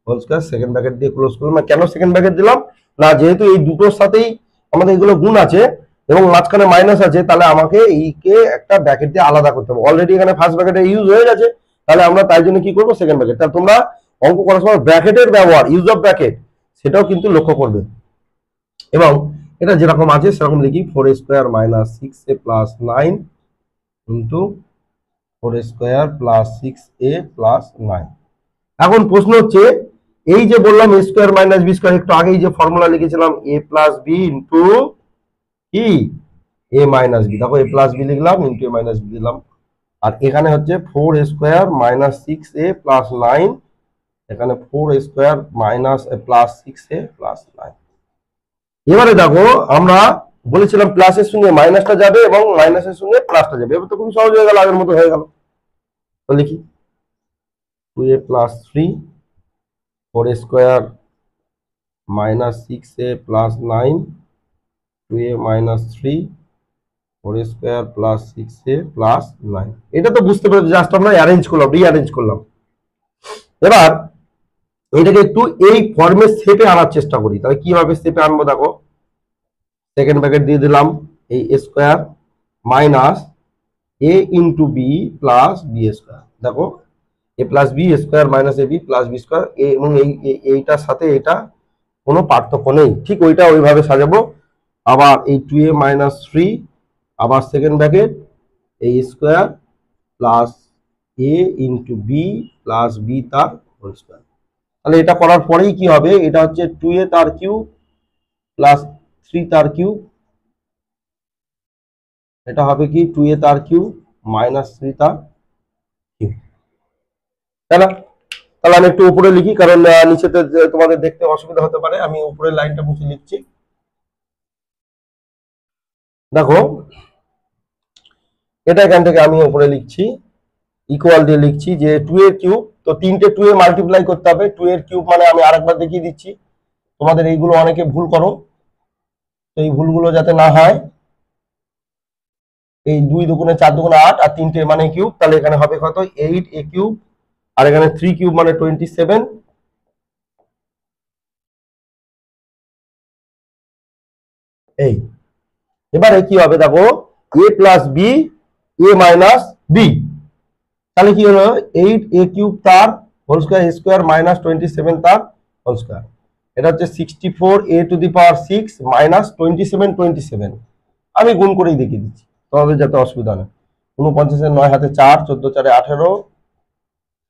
Speaker 1: হোল স্কোয়ার, সেকেন্ড ব্র্যাকেট দিয়ে ক্লোজ করলাম। কেন সেকেন্ড ব্র্যাকেট দিলাম না, যেহেতু এই দুটোর সাথেই আমাদের এগুলো গুণ আছে এবং মাঝখানে মাইনাস আছে, তাহলে আমাকে এইকে একটা ব্র্যাকেট দিয়ে আলাদা করতে হবে। অলরেডি এখানে ফার্স্ট ব্র্যাকেটে ইউজ হয়ে গেছে, তাহলে আমরা তাই জন্য কি করবো, সেকেন্ড ব্র্যাকেট। তাহলে তোমরা অঙ্ক করার সময় ব্র্যাকেটের ব্যবহার, ইউজ অফ ব্র্যাকেট, সেটাও কিন্তু লক্ষ্য করবে। এবং এটা যেরকম আছে সেরকম লিখি 4a² - 6a + 9 into 4a² + 6a + 9। এখন প্রশ্ন হচ্ছে এই যে বললাম a² - b², একটু আগেই যে ফর্মুলা লিখেছিলাম a + b ইন্টু কি a - b, দেখো a + b লিখলাম ইন্টু a - b দিলাম। আর এখানে হচ্ছে 4a² - 6a + 9, এখানে 4a² - 6a + 9। এবারে দেখো আমরা বলেছিলাম প্লাসের সঙ্গে মাইনাসটা যাবে এবং মাইনাসের সঙ্গে প্লাসটা যাবে, এবার তো খুব সহজ হয়ে গেল, আগের মতো হয়ে গেল। তো লিখি 2a + 3, 4a² - 6a + 9, 2a - 3, 4a² + 6a + 9। এটা তো বুঝতে পেরেছি, জাস্ট আমরা অ্যারেঞ্জ করলাম, রিঅ্যারেঞ্জ করলাম। এবার এটাকে একটু এই ফর্মের শেপে আনার চেষ্টা করি। তাহলে কিভাবে শেপে আনবো দেখো, সেকেন্ড ব্র্যাকেট দিয়ে দিলাম এই square minus a into b plus b square. দেখো a plus B square minus ab plus B square, এবং এইটার সাথে এটা কোনো পার্থক্য নেই, ঠিক ওইটা ওইভাবে সাজাবো। আবার এই 2a - 3, আবার সেকেন্ড ব্র্যাকেট এই square plus a into b plus b তার হোল স্কোয়ার। তাহলে এটা করার পরেই কি হবে, এটা হচ্ছে 2a তার কিউব প্লাস 3 তার কিউব, এটা হবে কি 2a তার কিউব মাইনাস 3 তার কিউব, তাই না? তাহলে আমি একটু উপরে লিখি, কারণ নিচেতে তোমাদের দেখতে অসুবিধা হতে পারে। আমি উপরের লাইনটা মুছে লিখছি। দেখো এটা এখান থেকে আমি উপরে লিখছি, ইকুয়াল দিয়ে লিখছি যে 2 এর কিউব, তো তিনটে 2 এ মাল্টিপ্লাই করতে হবে। 2 এর কিউব মানে আমি আরেকবার দেখিয়ে দিচ্ছি, তোমাদের এইগুলো অনেকে ভুল করো, তো এই ভুলগুলো যাতে না হয়। এই 2 দুগুণে 4 দুগুণে 8 আর তিনটে মানে কিউব, তাহলে এখানে হবে কত 8a কিউব, আর এখানে 3 কিউব মানে 27। এই এবারে কি হবে দেখো, a plus B a minus B, তাহলে কি হলো 8a কিউব তার হোল স্কোয়ার মাইনাস 27 তার হোল স্কোয়ার। এটা হচ্ছে 64a two the power 6 minus 27। আমি গুণ করেই দেখিয়ে দিচ্ছি তোমাদের যাতে অসুবিধা নেই। 49 9 হাতে 4, 14 4 18,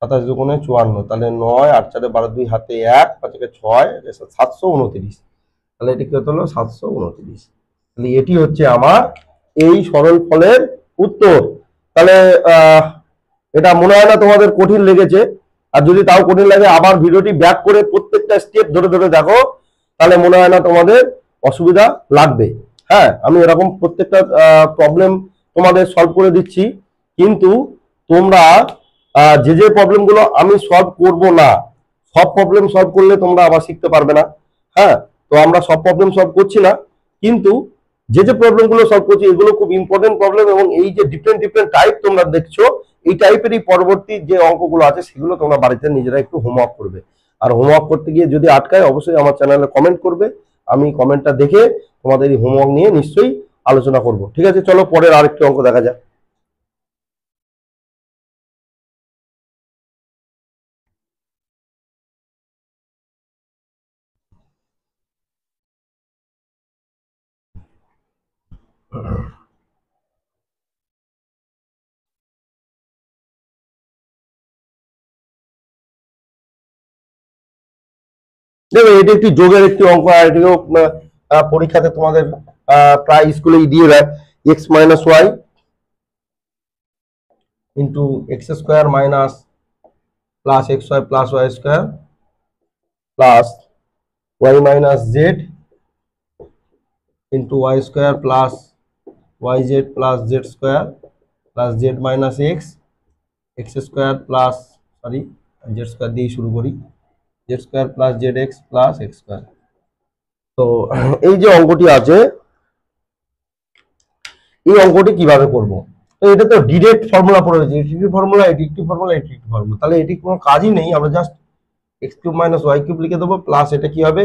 Speaker 1: 27 দুগুণে 54, তাহলে 9 8 4 12 2 হাতে 1, 5 6, 729। তাহলে এটি কি হলো 729। তাহলে এটি হচ্ছে আমার এই সরল ফলের উত্তর। তাহলে এটা মনে হয় না তোমাদের কঠিন লেগেছে, আর যদি তাও কঠিন লাগে আবার ভিডিওটি ব্যাক করে প্রত্যেকটা স্টেপ ধরে ধরে দেখো, তাহলে মনে হয় না তোমাদের অসুবিধা লাগবে। হ্যাঁ, আমি এরকম প্রত্যেকটা প্রবলেম তোমাদের সলভ করে দিচ্ছি, কিন্তু তোমরা যে যে প্রবলেমগুলো আমি সলভ করব না, সব প্রবলেম সলভ করলে তোমরা আবার শিখতে পারবে না। হ্যাঁ, তো আমরা সব প্রবলেম সলভ করছি না, কিন্তু যে যে প্রবলেমগুলো সলভ করছি এগুলো খুব ইম্পর্টেন্ট প্রবলেম, এবং এই যে ডিফারেন্ট ডিফারেন্ট টাইপ তোমরা দেখছো, এই টাইপেরই পরবর্তী যে অঙ্কগুলো আছে সেগুলো তোমরা বাড়িতে নিজেরা একটু হোমওয়ার্ক করবে। আর হোমওয়ার্ক করতে গিয়ে যদি আটকায় অবশ্যই আমার চ্যানেলে কমেন্ট করবে, আমি কমেন্টটা দেখে তোমাদের এই হোমওয়ার্ক নিয়ে নিশ্চয়ই আলোচনা করব। ঠিক আছে, চলো পরের আরেকটি অঙ্ক দেখা যাক। দেখো, এটি একটি যোগের একটি অঙ্ক, আর এটিও পরীক্ষাতে তোমাদের প্রায় স্কুলেই দিয়ে দেয়। X minus Y into X square minus plus X Y plus Y square plus Y minus Z into Y square plus Y Z plus Z square plus Z minus X X square plus, sorry, Z square দিয়েই শুরু করি, Z square plus Z X plus X square. তো এই যে অঙ্কটি আছে, এই অঙ্কটি কিভাবে করব? তো এটা তো ডিরেক্ট ফর্মুলা পড়ে রয়েছে, এটি একটি ফর্মুলা, এটি একটি ফর্মুলা, এটি একটি ফর্মুলা, তাহলে এটি কোনো কাজই নেই। আমরা just X cube minus Y cube লিখে দেবো, প্লাস এটা কি হবে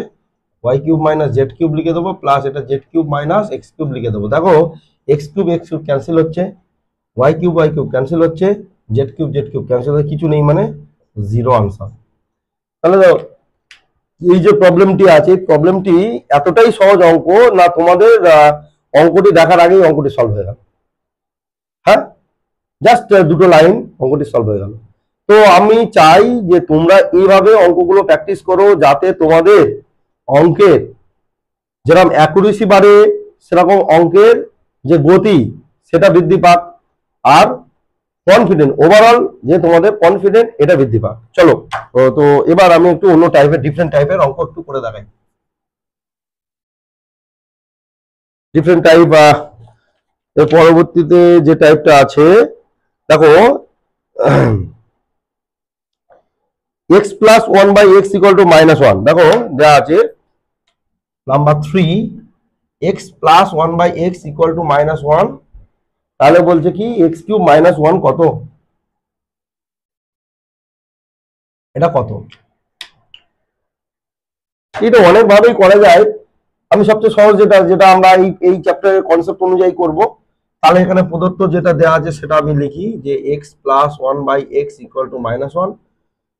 Speaker 1: Y cube minus Z cube লিখে দেবো, প্লাস এটা Z cube minus X cube লিখে দেবো। দেখো, এক্স কিউব ক্যান্সেল হচ্ছে, ওয়াই কিউব ক্যান্সেল হচ্ছে, জেড কিউব ক্যান্সেল হচ্ছে, কিছু নেই মানে জিরো আনসার। তাহলে দেখো, এই যে প্রবলেমটি আছে, প্রবলেমটি এতটাই সহজ অঙ্ক না, তোমাদের অঙ্কটি দেখার আগেই অঙ্কটি সলভ হয়ে গেল। হ্যাঁ, জাস্ট দুটো লাইন অঙ্কটি সলভ হয়ে গেল। তো আমি চাই যে তোমরা এইভাবে অঙ্কগুলো প্র্যাকটিস করো, যাতে তোমাদের অঙ্কের যেরকম অ্যাকুরেসি বাড়ে, সেরকম অঙ্কের যে গতি সেটা বৃদ্ধি পাক, আর কনফিডেন্ট, ওভারঅল যে তোমাদের কনফিডেন্ট এটা বৃদ্ধি পাক। চলো, তো এবার আমি একটু অন্য টাইপের, ডিফারেন্ট টাইপের অঙ্ক একটু করে দেখাই। ডিফারেন্ট টাইপ, এর পরবর্তীতে যে টাইপটা আছে, দেখো, X plus one by X equal to minus one. দেখো দেওয়া আছে number 3, X plus one by X equal to minus one. তাহলে বলছে কি এক্স কিউব মাইনাস ওয়ান কত, এটা কত? এটা অনেকভাবেই করা যায়, আমি সবচেয়ে সহজ যেটা যেটা আমরা এই চ্যাপ্টারের কনসেপ্ট অনুযায়ী করব। তাহলে এখানে প্রদত্ত যেটা দেওয়া আছে সেটা আমি লিখি যে X plus one by X equal to minus one.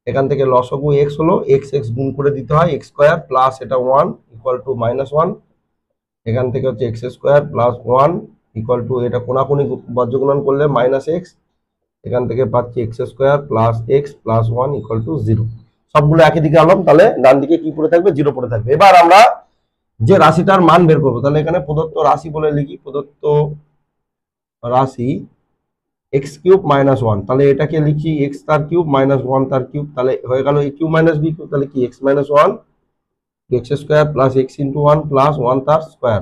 Speaker 1: এখান থেকে লসগু এক্স হলো, এক্স এক্স গুণ করে দিতে হয়, এক্স স্কোয়ার প্লাস এটা one equal to minus one. এখান থেকে হচ্ছে X square plus one equal to, এটা কোনাকুনি বজ্রগুণন করলে মাইনাস এক্স, এখান থেকে পাচ্ছি X square plus X plus one equal to zero. সবগুলো একই দিকে আনলাম, তাহলে ডান দিকে কি পড়ে থাকবে, জিরো পড়ে থাকবে। এবার আমরা যে রাশিটার মান বের করবো, তাহলে এখানে প্রদত্ত রাশি বলে লিখি, প্রদত্ত রাশি এক্স কিউব মাইনাস ওয়ান, তাহলে এটাকে লিখি এক্স তার কিউব মাইনাস ওয়ান তার কিউব, তাহলে হয়ে গেল এ কিউব মাইনাস বি কিউব, তাহলে কি x minus one x square plus x into one plus one তার স্কোয়ার,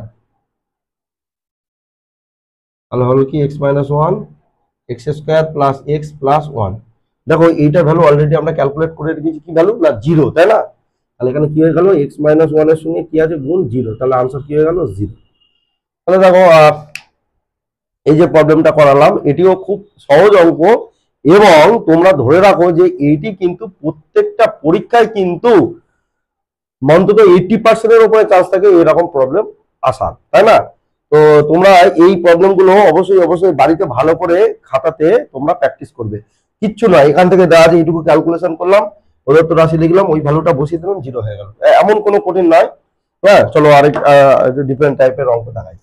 Speaker 1: তাহলে হলো কি x minus one x square plus X plus one. দেখো এইটার ভ্যালু অলরেডি আমরা ক্যালকুলেট করে রেখেছি, কি ভ্যালু না জিরো, তাই না? তাহলে এখানে কি হয়ে গেল এক্স মাইনাস ওয়ানের সঙ্গে কি আছে গুণ জিরো, তাহলে আনসার কি হয়ে গেল জিরো। তাহলে দেখো, এই যে প্রবলেমটা করালাম এটিও খুব সহজ অঙ্ক, এবং তোমরা ধরে রাখো যে এইটি কিন্তু প্রত্যেকটা পরীক্ষায় কিন্তু অন্তত 80% উপরে চান্স থাকে এরকম প্রবলেম আসার, তাই না? তো তোমরা এই প্রবলেম গুলো অবশ্যই অবশ্যই বাড়িতে ভালো করে খাতাতে তোমরা প্র্যাকটিস করবে। কিচ্ছু নয়, এখান থেকে দেওয়া আছে এইটুকু ক্যালকুলেশন করলাম, প্রদত্ত রাশি লিখলাম, ওই ভ্যালুটা বসিয়ে দিলাম, জিরো হয়ে গেল। এমন কোনো কঠিন নয়। হ্যাঁ, চলো আরেক ডিফারেন্ট টাইপের অঙ্ক দেখাই।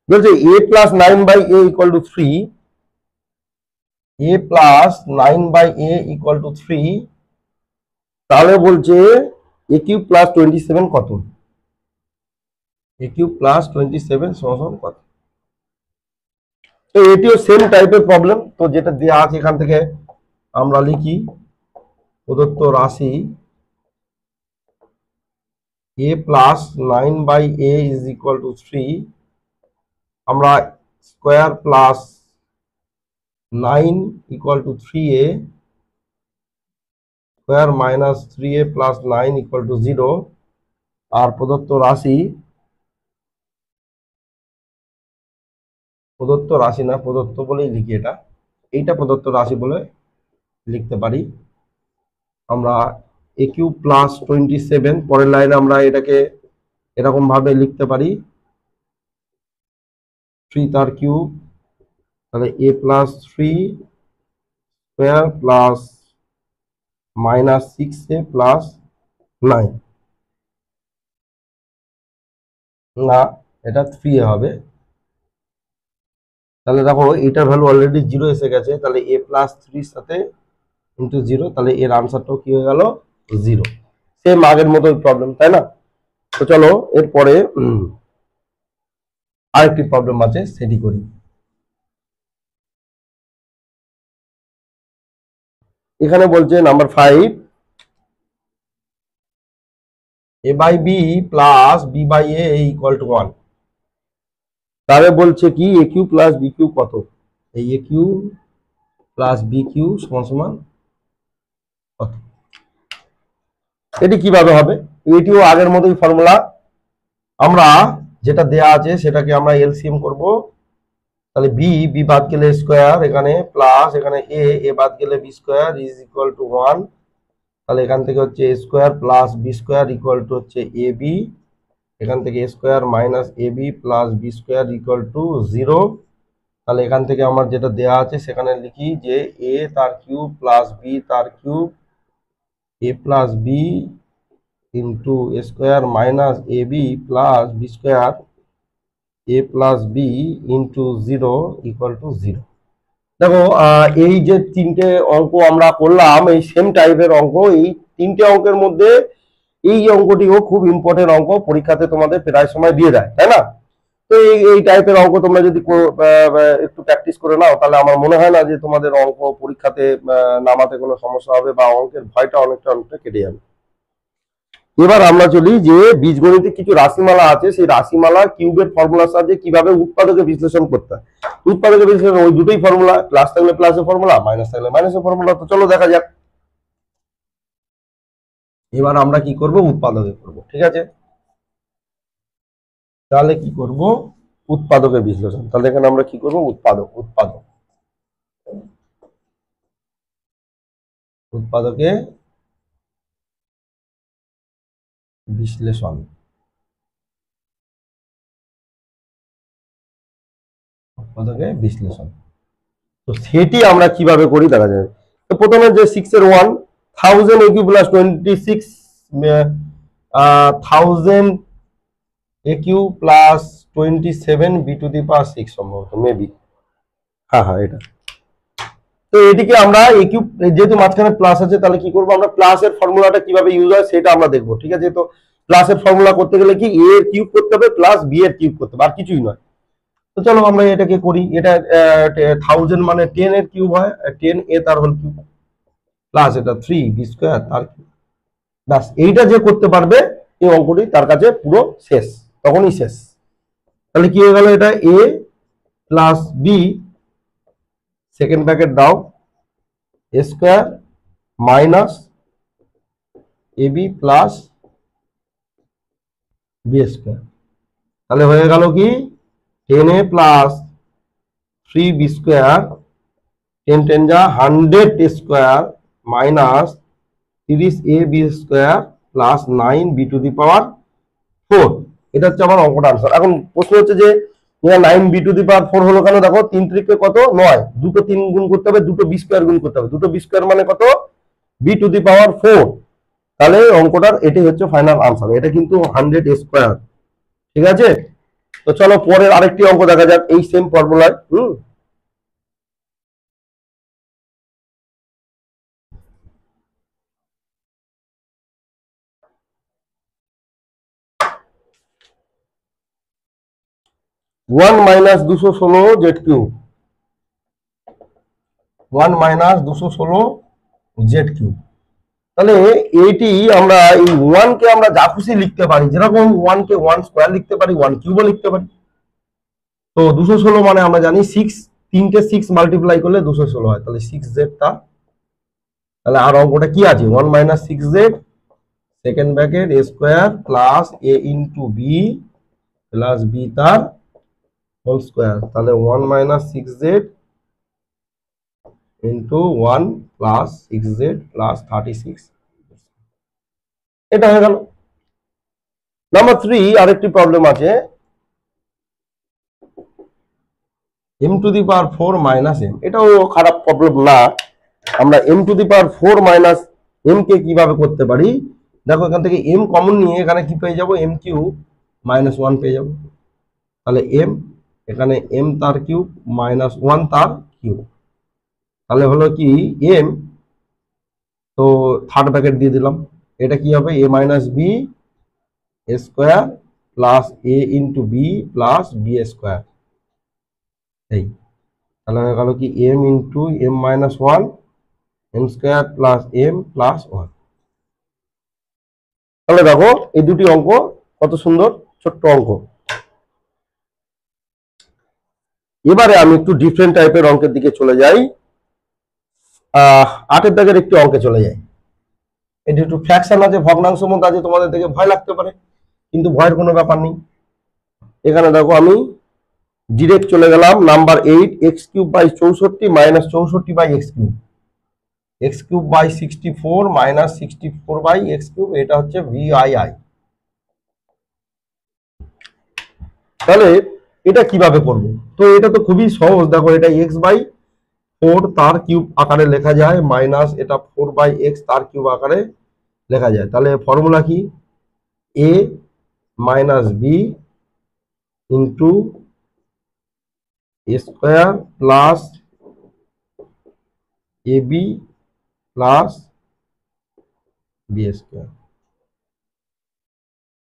Speaker 1: বলছে a plus nine by A equal to three, a+9/a = 3, তাহলে বলছে এ কিউব প্লাস 27 কত? এ কিউব প্লাস 27 সমান কত? তো এটিও সেম টাইপের প্রবলেম। তো যেটা দেওয়া আছে এখান থেকে আমরা লিখি প্রদত্ত রাশি a plus 9/a is equal two 3, আমরা square plus 9 equal to 3a square minus 3a plus 9 equal to 0, আর প্রদত্ত রাশি না, প্রদত্ত বলেই লিখি, এইটা প্রদত্ত রাশি বলে লিখতে পারি আমরা এ কিউব প্লাস 27। পরের লাইনে আমরা এটাকে এরকম ভাবে লিখতে পারি 3 তার কিউব, তাহলে a plus 3 square plus minus 6a plus 9, না এটা 3a হবে। তাহলে দেখো এটার ভ্যালু অলরেডি 0 এসে গেছে, তাহলে a প্লাস 3 সাথে ইন্টু 0, তাহলে এর আনসারটাও কি হয়ে গেল 0। সেম আগের মতোই প্রবলেম, তাই না? তো চলো এরপরে আরেকটি প্রবলেম আছে, সেটি করি। এখানে বলছে number 5, a by B plus B by A equal to 1। তাহলে বলছে কি এ কিউ প্লাস বি কিউ কত? এই A Q plus B Q সমান সমান কত? এটি কিভাবে হবে? এটিও আগের মতোই ফর্মুলা। আমরা যেটা দেয়া আছে সেটাকে আমরা এলসিএম করব। তাহলে বি বাদ গেলে স্কোয়ার, এখানে প্লাস, এখানে এ বাদ গেলে b square is equal to 1। তাহলে এখান থেকে হচ্ছে a square plus B square equal to হচ্ছে এ বি, এখান থেকে a square minus A B plus B square equal to 0। তাহলে এখান থেকে আমার যেটা দেয়া আছে সেখানে লিখি যে এ তার কিউব প্লাস বি তার cube A plus B into A square minus A B plus B square A plus B into 0 equal to 0। দেখো এই যে তিনটে অঙ্ক আমরা করলাম, এই সেম টাইপের অঙ্ক, এই তিনটে অঙ্কের মধ্যে এই অঙ্কটিও খুব ইম্পর্টেন্ট অঙ্ক, পরীক্ষাতে তোমাদের প্রায় সময় দিয়ে দেয়, তাই না? তো এই টাইপের অঙ্ক তোমরা যদি একটু প্র্যাকটিস করে নাও, তাহলে আমার মনে হয় না যে তোমাদের অঙ্ক পরীক্ষাতে নামাতে কোনো সমস্যা হবে, বা অঙ্কের ভয়টা অনেকটা কেটে যাবে। এবার আমরা চলি যে বীজগণিতে কিছু রাশিমালা আছে, সেই রাশিমালা কিউবের ফর্মুলার সাহায্যে কিভাবে উৎপাদকে বিশ্লেষণ করতে হয়। উৎপাদকে বিশ্লেষণ ওই দুটোই ফর্মুলা, প্লাস থাকলে প্লাসের ফর্মুলা, মাইনাস থাকলে মাইনাসের ফর্মুলা। তো চলো দেখা যাক। এবার আমরা কি করব? উৎপাদকে করব, ঠিক আছে? তাহলে কি করব? উৎপাদকের বিশ্লেষণ। তাহলে এখানে আমরা কি করব? উৎপাদকে বিশ্লেষণ। তো সেটি আমরা কিভাবে করি দেখা যাবে। তো প্রথমে যে 6 এর 1 1000 a Q plus 26 1000 a Q plus 27 b to the power 6 সম্ভবত, মেবি। হ্যাঁ এটা। তো এটিকে আমরা এ কিউব, যেহেতু মাঝখানে প্লাস আছে, তাহলে কি করব? আমরা প্লাসের ফর্মুলাটা কিভাবে ইউজ হয় সেটা আমরা দেখবো, ঠিক আছে? তো প্লাসের ফর্মুলা করতে গেলে কি এ এর কিউব করতে হবে প্লাস বি এর কিউব করতে হবে, আর কিছুই নয়। তো চলো আমরা এটাকে করি। এটা 1000 মানে 10 এর কিউব হয়, 10 এ তার হোল কিউব প্লাস এটা 3 বি স্কোয়ার তার কিউব। ব্যাস, এইটা যে করতে পারবে এই অঙ্কটি তার কাছে পুরো শেষ, তখনই শেষ। তাহলে কি হয়ে গেল? এটা এ প্লাস বি, সেকেন্ড ব্র্যাকেট দাও, এ square minus A B plus B square. তাহলে হয়ে গেল কি 10a প্লাস 3 বি স্কোয়ার, 10 10 যা 100 square minus 30 a b square plus 9 b to the power 4। এটা হচ্ছে আমার অঙ্কটা আনসার। এখন প্রশ্ন হচ্ছে যে 9 বি টু দি পাওয়ার 4 হলো কেন? দেখো 3 3 কত? 9, দুটো 3 গুণ করতে হবে, দুটো বি স্কোয়ার গুণ করতে হবে, দুটো বি স্কোয়ার মানে কত? B to the power 4। তাহলে অঙ্কটার এটাই হচ্ছে ফাইনাল আনসার। এটা কিন্তু 100 স্কোয়ার, ঠিক আছে? তো চলো পরের আরেকটি অঙ্ক দেখা যাক এই সেম ফর্মুলায়। 1 মাইনাস 216 জেড কিউব, 1 মাইনাস 216 জেড কিউব। তাহলে এইটি আমরা এই 1 কে আমরা যা খুশি লিখতে পারি, যেরকম 1 কে 1 স্কোয়ার লিখতে পারি, 1 কিউবও লিখতে পারি। তো 216 মানে আমরা জানি 6, তিনটে 6 মাল্টিপ্লাই করলে 216 হয়, তাহলে 6z তা। তাহলে আর অঙ্কটা কি আছে, 1 minus 6z second bracket a square plus a into B plus B তার হোল স্কোয়ার। তাহলে 1 minus 6z into 1 plus 6z plus 36, এটা হয়ে গেল। নাম্বার 3 আরেকটি প্রবলেম আছে, m two the power 4 minus m। এটাও খারাপ প্রবলেম না। আমরা m two the power 4 minus m কে কিভাবে করতে পারি, দেখো এখান থেকে m কমন নিয়ে এখানে কি পেয়ে যাবো, m কিউব মাইনাস 1 পেয়ে যাবো। তাহলে m, এখানে m তার কিউব মাইনাস 1 তার কিউব, তাহলে হলো কি m, তো থার্ড ব্র্যাকেট দিয়ে দিলাম, এটা কি হবে a minus B square plus a into B plus B square. এই তাহলে হয়ে গেল কি m into m minus 1 m square plus m plus 1। তাহলে দেখো এই দুটি অঙ্ক কত সুন্দর ছোট্ট অঙ্ক। এবারে আমি একটু ডিফারেন্ট টাইপের অঙ্কের দিকে চলে যাই। 8 দাগের একটি অঙ্কে চলে যাই। এটি একটু ফ্র্যাকশন আছে, ভগ্নাংশ মধ্যে আছে, তোমাদের দেখে ভয় লাগতে পারে, কিন্তু ভয়ের কোনো ব্যাপার নেই। এখানে দেখো আমি ডিরেক্ট চলে গেলাম number 8, X cube by 64 minus 64 by X cube, X cube by 64 minus 64 by X cube, এটা হচ্ছে ভিআইআই। তাহলে এটা কিভাবে করব, তো এটা তো খুবই সহজ। দেখো এটা এক্স বাই 4 তার কিউব আকারে লেখা যায়, মাইনাস এটা 4 বাই এক্স তার কিউব আকারে লেখা যায়। তাহলে ফর্মুলা কি, a minus b into square plus A B plus B square.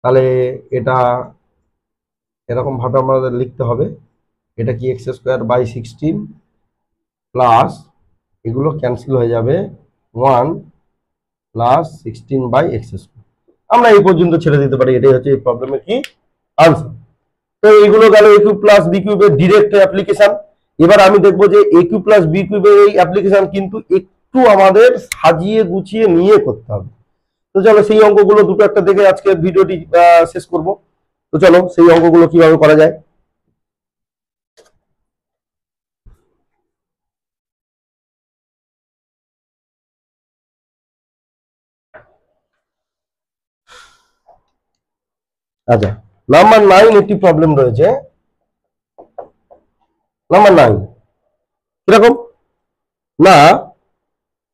Speaker 1: তাহলে এটা এরকম ভাবে আমাদের লিখতে হবে, এটা কি এক্স স্কোয়ার বাই 16 প্লাস এগুলো ক্যান্সেল হয়ে যাবে 1 প্লাস 16 বাই এক্স স্কোয়ার। আমরা এই পর্যন্ত ছেড়ে দিতে পারি, এটাই হচ্ছে এই প্রবলেমের কি আনসার। তো এইগুলো গেল এ কিউব প্লাস বি কিউবের ডিরেক্ট অ্যাপ্লিকেশন। এবার আমি দেখবো যে এ কিউব প্লাস বি কিউবের এই অ্যাপ্লিকেশন কিন্তু একটু আমাদের সাজিয়ে গুছিয়ে নিয়ে করতে হবে। তো চলো সেই অঙ্কগুলো দুটো একটা দেখে আজকে ভিডিওটি শেষ করব। তো চলো সেই অঙ্কগুলো কিভাবে করা যায়। আচ্ছা, নাম্বার 9 একটি প্রবলেম রয়েছে। নাম্বার 9 কিরকম না,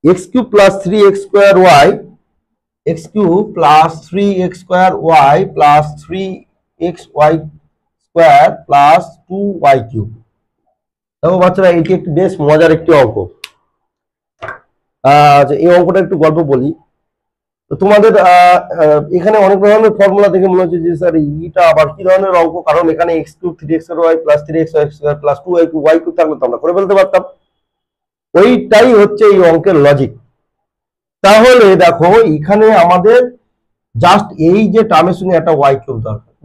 Speaker 1: X cube plus 3x square Y, X cube plus 3x square Y plus 3xy square plus 2y cube. দেখো বাচ্চারা এটি একটি বেশ মজার একটি অঙ্ক। আচ্ছা, এই অঙ্কটা একটু গল্প বলি। তো তোমাদের এখানে অনেক ধরনের ফর্মুলা দেখে মনে হচ্ছে যে স্যার এটা আবার কি ধরনের অঙ্ক, কারণ এখানে X cube 3x Y plus 3xy square plus 2y cube, Y cube থাকলে তো আমরা করে ফেলতে পারতাম। ওইটাই হচ্ছে এই অঙ্কের লজিক। তাহলে দেখো এখানে আমাদের জাস্ট এই যে টার্মের সঙ্গে একটা ওয়াই কিউব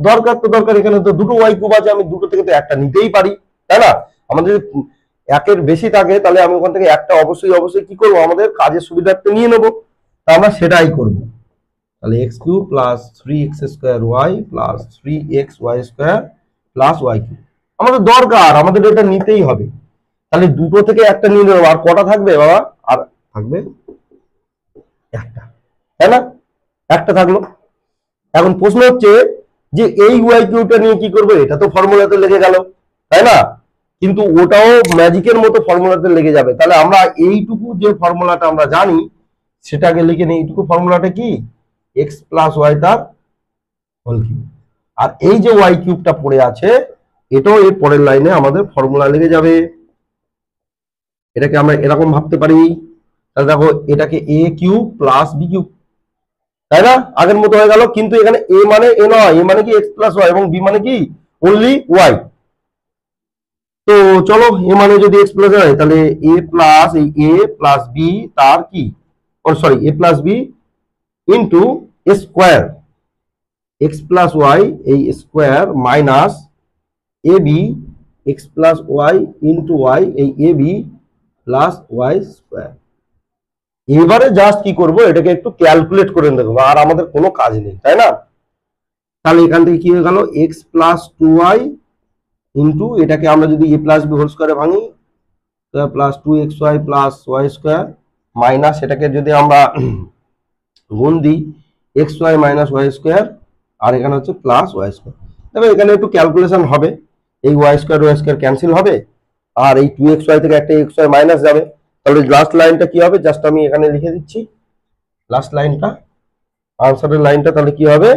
Speaker 1: দরকার, এখানে তো দুটো ওয়াই কিউব আছে, আমি দুটো থেকে তো একটা নিতেই পারি, তাই না? আমাদের একের বেশি থাকে তাহলে আমি ওখান থেকে একটা অবশ্যই কি করবো, আমাদের কাজের সুবিধার্থে নিয়ে নেবো। তা আমরা সেটাই করবো। তাহলে X cube plus 3x square Y plus 3xy square plus Y cube আমাদের দরকার, আমাদের এটা নিতেই হবে। তাহলে দুটো থেকে একটা নিয়ে নেবো। আর কটা থাকবে বাবা, আর থাকবে একটা, তাই না? একটা থাকলো। এখন প্রশ্ন হচ্ছে যে এই ওয়াই কিউবটা নিয়ে কি করবো, এটা তো ফর্মুলাতে লেগে গেল, তাই না? কিন্তু ওটাও ম্যাজিকের মতো ফর্মুলাতে লেগে যাবে। তাহলে আমরা এইটুকু যে ফর্মুলাটা আমরা জানি সেটাকে লিখে নিই। এইটুকু ফর্মুলাটা কি, এক্স প্লাস ওয়াই তার হোল কিউব। আর এই যে ওয়াই কিউবটা পড়ে আছে এটাও এর পরের লাইনে আমাদের ফর্মুলা লেগে যাবে। এটাকে আমরা এরকম ভাবতে পারি, তাহলে দেখো এটাকে এ কিউব প্লাস বি কিউব, তাই না? আগের মতো হয়ে গেল। কিন্তু এখানে এ মানে এ নয়, এ মানে কি এক্স প্লাস ওয়াই এবং বি মানে কি অনলি ওয়াই। তো চলো এ মানে যদি এক্স প্লাস হয় তাহলে এ প্লাস এই এ প্লাস বি তার কি, sorry a plus B into square x plus y এই স্কোয়ার মাইনাস এ b x plus y into y এই a B plus Y square. এবারে জাস্ট কি করব, এটাকে একটু ক্যালকুলেট করে দেখবো, আর আমাদের কোনো কাজ নেই, তাই না? তাহলে এখান থেকে কি হয়ে গেল, x plus two Y into এটাকে আমরা যদি এ প্লাস বি হোল স্কোয়ারে ভাঙি plus two x Y plus Y square minus এটাকে যদি আমরা গুণ দিই x Y minus y square, আর এখানে হচ্ছে প্লাস ওয়াই স্কোয়ার। তবে এখানে একটু ক্যালকুলেশন হবে, এই ওয়াই স্কোয়ার ক্যান্সেল হবে, আর এই টু এক্স ওয়াই থেকে একটা এক্স ওয়াই মাইনাস যাবে। তাহলে লাস্ট লাইনটা কি হবে, জাস্ট আমি এখানে লিখে দিচ্ছি লাস্ট লাইনটা, আনসারের লাইনটা তাহলে কি হবে,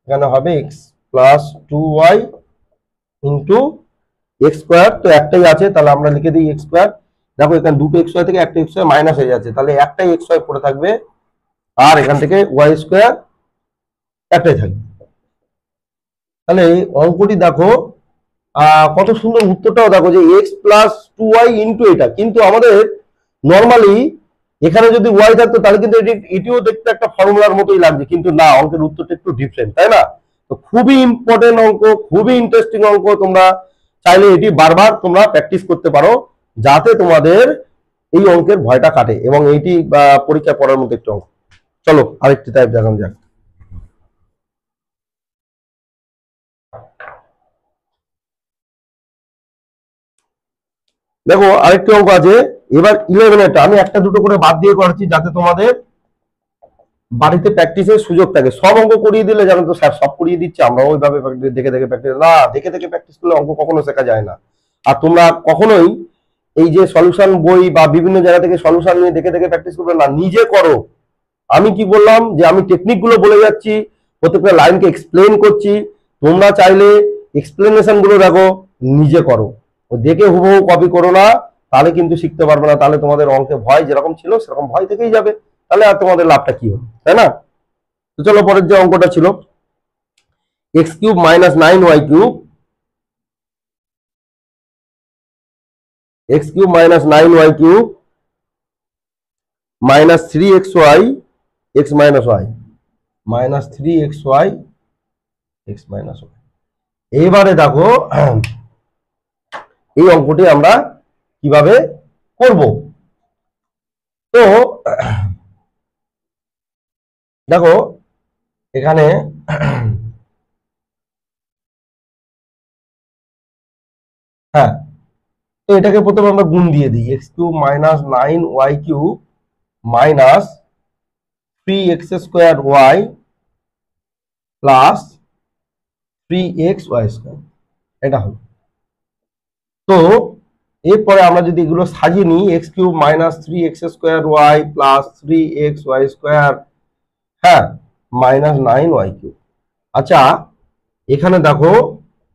Speaker 1: এখানে হবে X plus two Y into X square, তো একটাই আছে তাহলে আমরা লিখে দিই এক্স স্কোয়ার। দেখো এখানে দুটো এক্স ওয়াই থেকে একটা এক্স ওয়াই মাইনাস হয়ে যাচ্ছে, তাহলে একটাই এক্স ওয়াই পড়ে থাকবে, আর এখান থেকে ওয়াই স্কোয়ার একটাই থাকবে। তাহলে অঙ্কটি দেখো কত সুন্দর, উত্তরটাও দেখো যে X plus two Y into এটা, কিন্তু আমাদের নর্মালি এখানে যদি ওয়াই থাকতো তাহলে কিন্তু এটিও দেখতে একটা ফর্মুলার মতোই লাগছে, কিন্তু না, অঙ্কের উত্তরটা একটু ডিফারেন্ট, তাই না? তো খুবই ইম্পর্টেন্ট অঙ্ক, খুবই ইন্টারেস্টিং অঙ্ক, তোমরা চাইলে এটি বারবার তোমরা প্র্যাকটিস করতে পারো যাতে তোমাদের এই অঙ্কের ভয়টা কাটে, এবং এইটি পরীক্ষা পড়ার মতো একটি অঙ্ক। চলো আরেকটি টাইপ দেখানো যাক। দেখো আরেকটি অঙ্ক আছে, এবার 11 আমি একটা দুটো করে বাদ দিয়ে করাচ্ছি যাতে তোমাদের বাড়িতে প্র্যাকটিসের সুযোগ থাকে। সব অঙ্ক করিয়ে দিলে জানো তো স্যার সব করিয়ে দিচ্ছে, আমরা ওইভাবে দেখে দেখে প্র্যাকটিস, না, দেখে দেখে প্র্যাকটিস করলে অঙ্ক কখনো শেখা যায় না। আর তোমরা কখনোই এই যে সলিউশন বই বা বিভিন্ন জায়গা থেকে সলিউশন নিয়ে দেখে দেখে প্র্যাকটিস করবে না, নিজে করো। আমি কি বললাম যে আমি টেকনিক গুলো বলে যাচ্ছি, প্রত্যেকটা লাইনকে এক্সপ্লেন করছি, তোমরা চাইলে এক্সপ্লেনেশন গুলো দেখো, নিজে করো, দেখে হুবহু কপি করো না, তাহলে কিন্তু শিখতে পারবে না, তাহলে তোমাদের অঙ্কে ভয় যেরকম ছিল সেরকম ভয় থেকেই যাবে, তাহলে আর তোমাদের লাভটা কি হবে, তাই না? তো চলো পরের যে অঙ্কটা ছিল, X cube minus nine Y cube, X cube minus nine Y cube minus three X Y X minus Y minus three X Y X minus Y. এইবারে দেখো এই অঙ্কটি আমরা কিভাবে করব। তো দেখো এখানে হ্যাঁ, তো এটাকে প্রথমে আমরা গুণ দিয়ে দিই, X cube minus nine Y cube minus three X square Y plus three X Y square, এটা হলো। তো এরপরে আমরা যদি এগুলো সাজিয়ে নিই, X cube minus three X square Y plus three X Y square, হ্যাঁ, মাইনাস নাইন ওয়াই কিউব। আচ্ছা এখানে দেখো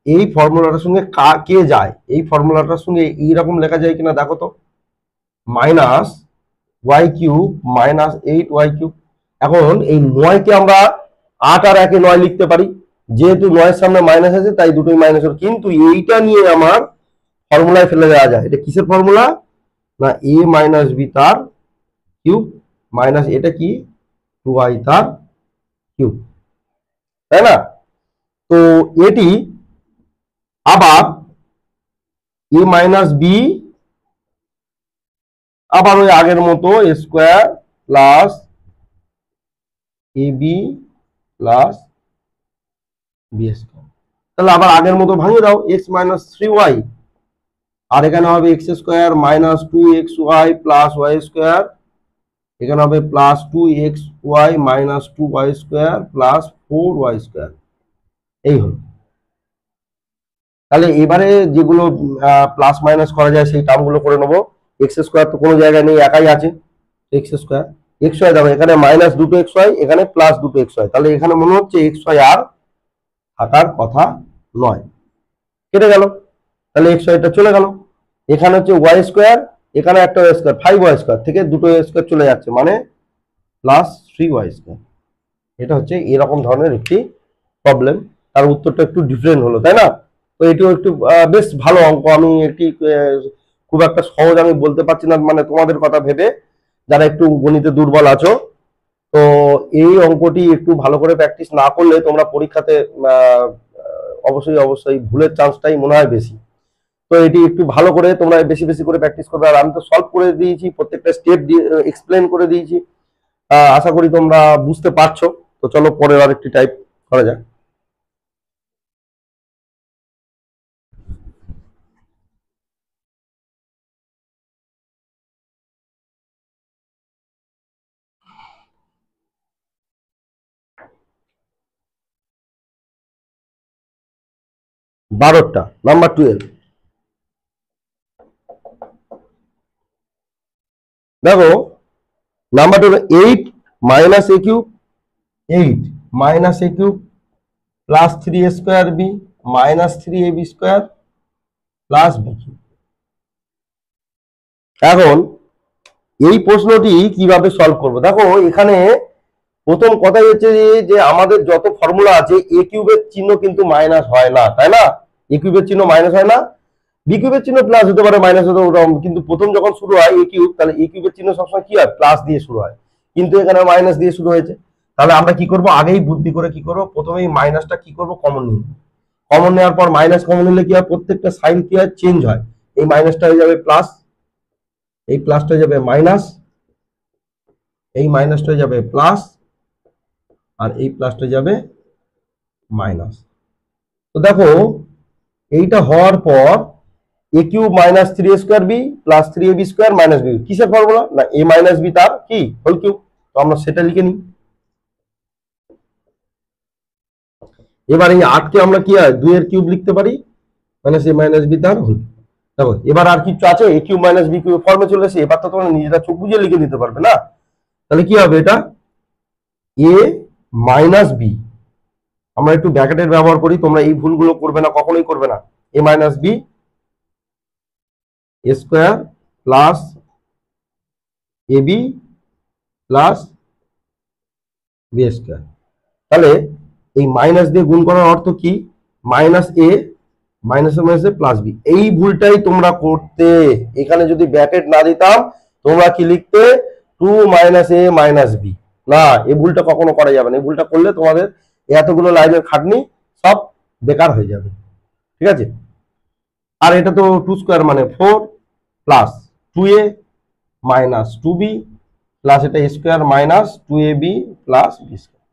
Speaker 1: এই ফর্মুলাটার সঙ্গে কে যায়, এই ফর্মুলাটার সঙ্গে এইরকম লেখা যায় কিনা দেখো তো, minus Y cube minus eight Y cube. এখন এই 9কে আমরা 8 আর 1 9 লিখতে পারি, যেহেতু 9 সামনে মাইনাস আছে তাই দুটোই মাইনাস হবে, কিন্তু এইটা নিয়ে আমার ফর্মুলায় ফেলে দেওয়া যায়। এটা কিসের ফর্মুলা, না এ মাইনাস বি তার কিউব মাইনাস এটা কি 2i তার কিউব, তাই না? তো এটি আবার এ মাইনাস বি, আবার ওই আগের মতো square plus A B plus B square. তাহলে আবার আগের মতো ভাঙিয়ে দাও, এক্স মাইনাস থ্রি ওয়াই, আর এখানে হবে X square minus two x Y plus Y square, এখানে হবে plus two x Y minus two Y square plus four Y square. এই হলো। তাহলে এবারে যেগুলো প্লাস মাইনাস করা যায় সেই টার্মগুলো করে নেবো। এক্স স্কোয়ার তো কোনো জায়গায় নেই, একাই আছে এক্স স্কোয়ার, এক্স ওয়াই দেখো এখানে মাইনাস দুটো এক্স ওয়াই, এখানে প্লাস দুটো এক্স ওয়াই, তাহলে এখানে মনে হচ্ছে এক্স ওয়াই আর থাকার কথা নয়, কেটে গেল, তাহলে এক্স ওয়াইটা চলে গেল। এখানে হচ্ছে ওয়াই স্কোয়ার, এখানে একটা Y square, five Y square থেকে দুটো ওয়াই স্কোয়ার চলে যাচ্ছে, মানে প্লাস থ্রি ওয়াই স্কোয়ার। এটা হচ্ছে এরকম ধরনের একটি প্রবলেম, তার উত্তরটা একটু ডিফারেন্ট হলো, তাই না? তো এটিও একটু বেশ ভালো অঙ্ক। আমি এটি খুব একটা সহজ আমি বলতে পারছি না, মানে তোমাদের কথা ভেবে, যারা একটু গণিতে দুর্বল আছো। তো এই অঙ্কটি একটু ভালো করে প্র্যাকটিস না করলে তোমরা পরীক্ষাতে অবশ্যই অবশ্যই ভুলের চান্সটাই মনে হয় বেশি। তো এটি একটু ভালো করে তোমরা বেশি বেশি করে প্র্যাকটিস করবে। আর আমি তো সলভ করে দিয়েছি, প্রত্যেকটা স্টেপ এক্সপ্লেন করে দিয়েছি। আশা করি তোমরা বুঝতে পারছো। তো চলো পরের আরেকটি টাইপ করা যাক। বারোটা নাম্বার 12। দেখো number 12, 8 minus a cube, 8 minus a cube plus 3a² b minus 3ab square plus B cube. এখন এই প্রশ্নটি কিভাবে সলভ করব? দেখো এখানে প্রথম কথাই হচ্ছে যে আমাদের যত ফর্মুলা আছে এ কিউবের চিহ্ন কিন্তু মাইনাস হয় না, তাই না? এ কিউবের চিহ্ন মাইনাস হয় না, বি কিউবের চিহ্ন প্লাস হতে পারে, মাইনাস হতে পারে, কিন্তু প্রথম যখন শুরু হয় এ কিউব, তাহলে এ কিউবের চিহ্ন সবসময় কি হয়? প্লাস দিয়ে শুরু হয়, কিন্তু এখানে মাইনাস দিয়ে শুরু হয়েছে। তাহলে আমরা কি করব? আগেই বুদ্ধি করে কি করব, প্রথমেই মাইনাসটা কি করব, কমন নিই। কমন নেওয়ার পর মাইনাস কমন নিলে কি হয়? প্রত্যেকটা সাইন কি হয়? চেঞ্জ হয়। এই মাইনাসটা হয়ে যাবে প্লাস, এই প্লাসটা হয়ে যাবে মাইনাস, এই মাইনাসটা হয়ে যাবে প্লাস, আর এই প্লাসটা যাবে মাইনাস। তো দেখো এইটা হওয়ার পর a cube minus 3a² b plus 3ab square minus b, কিসের ফর্মুলা? না এ মাইনাস বি তার কি হোল কিউব। তো আমরা সেটা লিখে নিই। এবার এই 8কে আমরা কি হয় 2 এর কিউব লিখতে পারি, মাইনাস এ মাইনাস বি তার হোল। দেখো এবার আর কিছু আছে? এ কিউব মাইনাস বি কিউব ফর্মে চলে এসে এবার তো তোমরা নিজেরা চোখ বুঝে লিখে নিতে পারবে না। তাহলে কি হবে? এটা এ মাইনাস বি, আমরা একটু ব্র্যাকেটের ব্যবহার করি, তোমরা এই ভুলগুলো করবে না, কখনোই করবে না। A minus B square plus A B plus B square. তাহলে এই মাইনাস দিয়ে গুণ করার অর্থ কি? মাইনাস এ মাইনাস এ প্লাস বি। এই ভুলটাই তোমরা করতে, এখানে যদি ব্র্যাকেট না দিতাম তোমরা কি লিখতে? 2 মাইনাস এ মাইনাস বি। না, এই ভুলটা কখনো করা যাবে না। এই ভুলটা করলে তোমাদের এতগুলো লাইনের খাটনি সব বেকার হয়ে যাবে। ঠিক আছে? আর এটা তো 2 স্কোয়ার মানে 4 plus 2a minus 2b plus এটা square minus 2ab plus B square.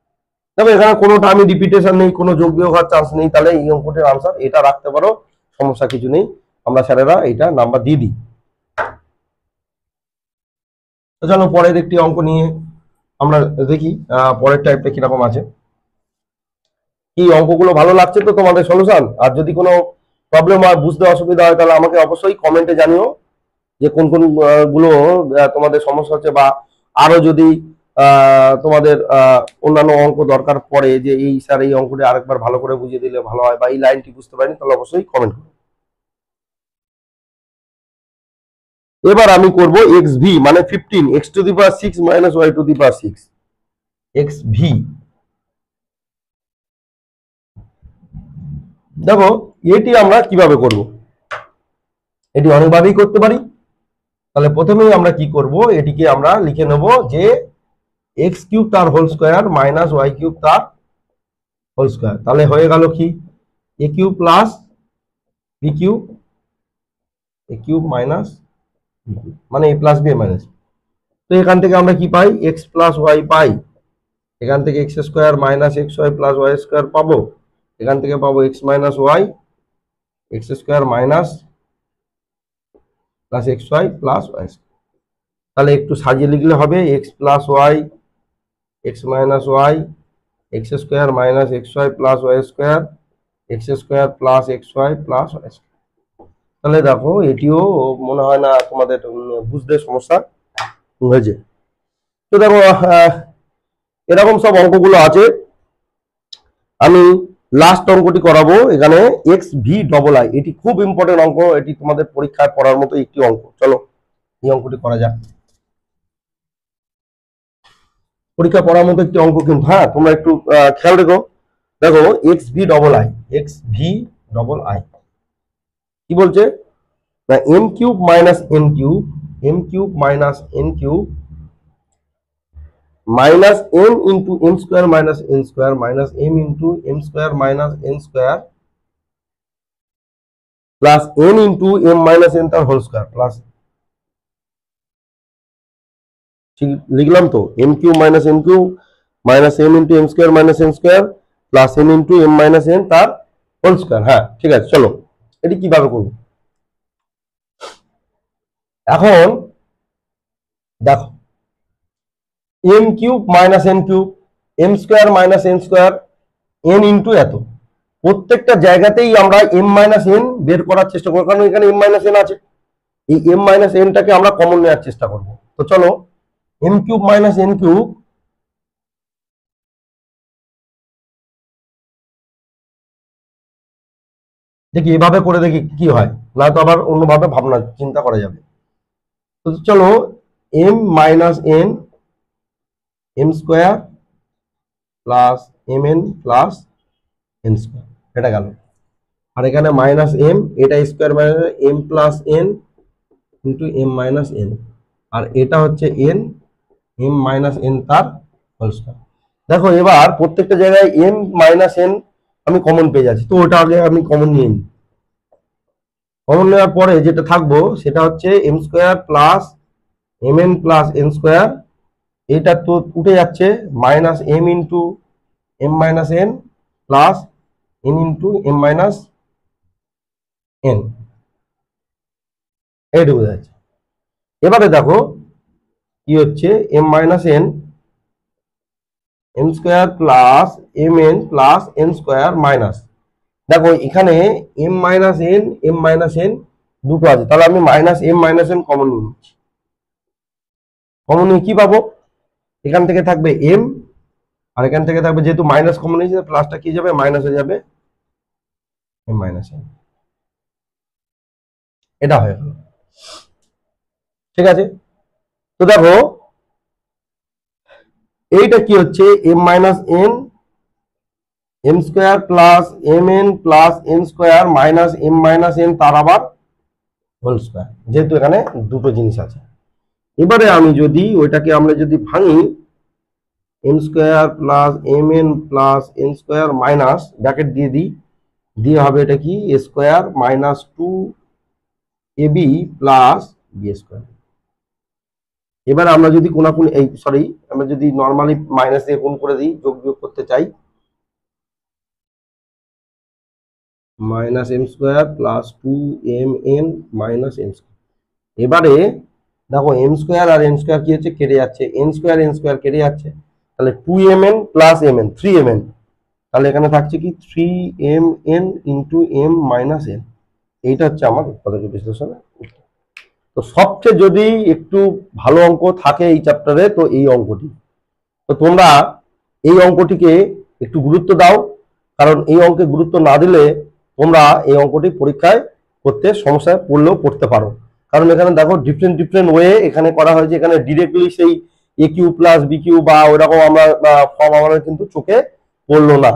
Speaker 1: তবে এখানে কোনোটা আমি রিপিটেশন নেই, কোনো যোগ বিয়োগ হওয়ার চান্স নেই, তাহলে এই অঙ্কটির আনসার এটা রাখতে পারো, সমস্যা কিছু নেই। আমরা স্যারেরা এটা নাম্বার দিয়ে দিই। তো চলো পরের একটি অঙ্ক নিয়ে আমরা দেখি পরের টাইপটা কিরকম আছে। কি অঙ্কগুলো ভালো লাগছে তো তোমাদের সলিউশন? আর যদি কোনো প্রবলেম হয়, বুঝতে অসুবিধা হয়, তাহলে আমাকে অবশ্যই কমেন্টে জানিও যে কোন কোন গুলো তোমাদের সমস্যা হচ্ছে, বা আরো যদি তোমাদের অন্যান্য অঙ্ক দরকার পড়ে যে এই স্যার এই অঙ্কটি আরেকবার ভালো করে বুঝিয়ে দিলে ভালো হয়, বা এই লাইনটি বুঝতে পারিনি, তাহলে অবশ্যই কমেন্ট করো। এবার আমি করব এক্স ভি মানে 15 X to the power 6 minus Y to the power 6 X V. দেখো এটি আমরা কিভাবে করব? এটি অনেকভাবেই করতে পারি। তাহলে প্রথমেই আমরা কি করব, এটিকে আমরা লিখে নেব যে এক্স কিউব তার whole square minus Y cube তার হোল স্কোয়ার। তাহলে হয়ে গেল কি? A cube plus B cube, A cube minus B cube মানে এ প্লাস বি মাইনাস। তো এখান থেকে আমরা কি পাই? এক্স প্লাস ওয়াই পাই। এখান থেকে X square minus X Y plus Y square পাবো। এখান থেকে পাবো X minus Y, X square minus plus X Y plus Y square. তাহলে একটু সাজিয়ে লিখলে হবে X plus Y, X minus Y, X square minus X Y plus Y square, X square plus X Y plus Y square. তাহলে দেখো এটিও মনে হয় না তোমাদের বুঝতে সমস্যা হয়েছে। তো দেখো এরকম সব অঙ্কগুলো আছে। আমি লাস্ট অঙ্কটি করাবো এখানে এক্স ভি ডবল আই। এটি খুব ইম্পর্টেন্ট অঙ্ক, এটি তোমাদের পরীক্ষায় পড়ার মতো একটি অঙ্ক। চলো এই অঙ্কটি করা যাক। পরীক্ষা পড়ার মতো একটি অঙ্ক কিন্তু, হ্যাঁ তোমরা একটু খেয়াল রেখো। দেখো x v double i, x v double i কি বলছে না m cube minus n cube, m cube minus n cube minus m into m square minus n square minus m into m square minus n square plus n into m minus n তার whole square plus, ঠিক লিখলাম তো, m cube minus n cube minus m into m square minus n square plus n into m minus n তার whole square. হ্যাঁ ঠিক আছে, চলো এটি কিভাবে করবো। এখন দেখো m cube minus n cube m square minus n square n into এত, প্রত্যেকটা জায়গাতেই আমরা এম মাইনাস এন বের করার চেষ্টা করবো, কারণ এখানে এম মাইনাস এন আছে। এই এম মাইনাস এনটাকে আমরা কমন নেওয়ার চেষ্টা করবো। তো চলো m cube minus n cube দেখি এভাবে করে দেখি কি হয়, না তো আবার অন্যভাবে ভাবনা চিন্তা করা যাবে। তো চলো m minus n m square plus m n plus n square, এটা গেল। আর এখানে মাইনাস এম, এটা square minus m plus n into m minus n, আর এটা হচ্ছে এন এম মাইনাস এন তার হোল স্কোয়ার। দেখো এবার প্রত্যেকটা জায়গায় এম মাইনাস এন আমি কমন পেয়ে যাচ্ছি, তো ওটা আগে আমি কমন নিয়ে নিই। কমন নেওয়ার পরে যেটা থাকবো সেটা হচ্ছে m square plus m n plus n square, এটা তো উঠে যাচ্ছে minus m into m minus n plus n into m minus n, এইটুকু যাচ্ছে। এবারে দেখো কি হচ্ছে m minus n m square plus m n plus n square minus, দেখো এখানে এম মাইনাস এন দুটো আছে, তাহলে আমি minus m minus n common নিয়ে নিচ্ছি। কমন নিয়ে কি পাবো, এখান থেকে থাকবে এম আর এখান থেকে থাকবে, যেহেতু মাইনাস কমন নিয়েছে প্লাসটা কি যাবে মাইনাস হয়ে যাবে এম মাইনাস এন, এটা হয়ে গেল। ঠিক আছে, তো দেখো এইটা কি হচ্ছে m minus n m square plus m n plus n square minus m minus n তার আবার হোল স্কোয়ার, যেহেতু এখানে দুটো জিনিস আছে। এবারে আমি যদি ওইটাকে আমরা যদি ভাঙি m square plus m n plus n square minus bracket দিয়ে দিই, দিয়ে হবে এটা কি a square minus two a B plus B square. এবার আমরা যদি কোনাকুনি এই সরি আমরা যদি নর্মালি মাইনাস দিয়ে গুণ করে দিই, যোগ বিয়োগ করতে চাই, minus m square plus two m n minus n square. এবারে দেখো এম স্কোয়ার আর এন স্কোয়ার কি হচ্ছে কেটে যাচ্ছে, এন স্কোয়ার কেটে যাচ্ছে, তাহলে two m n plus m n three m n, তাহলে এখানে থাকছে কি three m n into m minus n. এইটা হচ্ছে আমার উৎপাদক বিশ্লেষণের উত্তর। তো সবচেয়ে যদি একটু ভালো অঙ্ক থাকে এই চ্যাপ্টারে তো এই অঙ্কটি, তো তোমরা এই অঙ্কটিকে একটু গুরুত্ব দাও, কারণ এই অঙ্কে গুরুত্ব না দিলে তোমরা এই অঙ্কটি পরীক্ষায় করতে সমস্যায় পড়তে পারো। কারণ এখানে দেখো ডিফারেন্ট ওয়ে এখানে করা হয়েছে, এখানে ডিরেক্টলি সেই এ কিউ প্লাস বি কিউ বা ওইরকম আমরা ফর্ম আমাদের কিন্তু চোখে পড়লো না।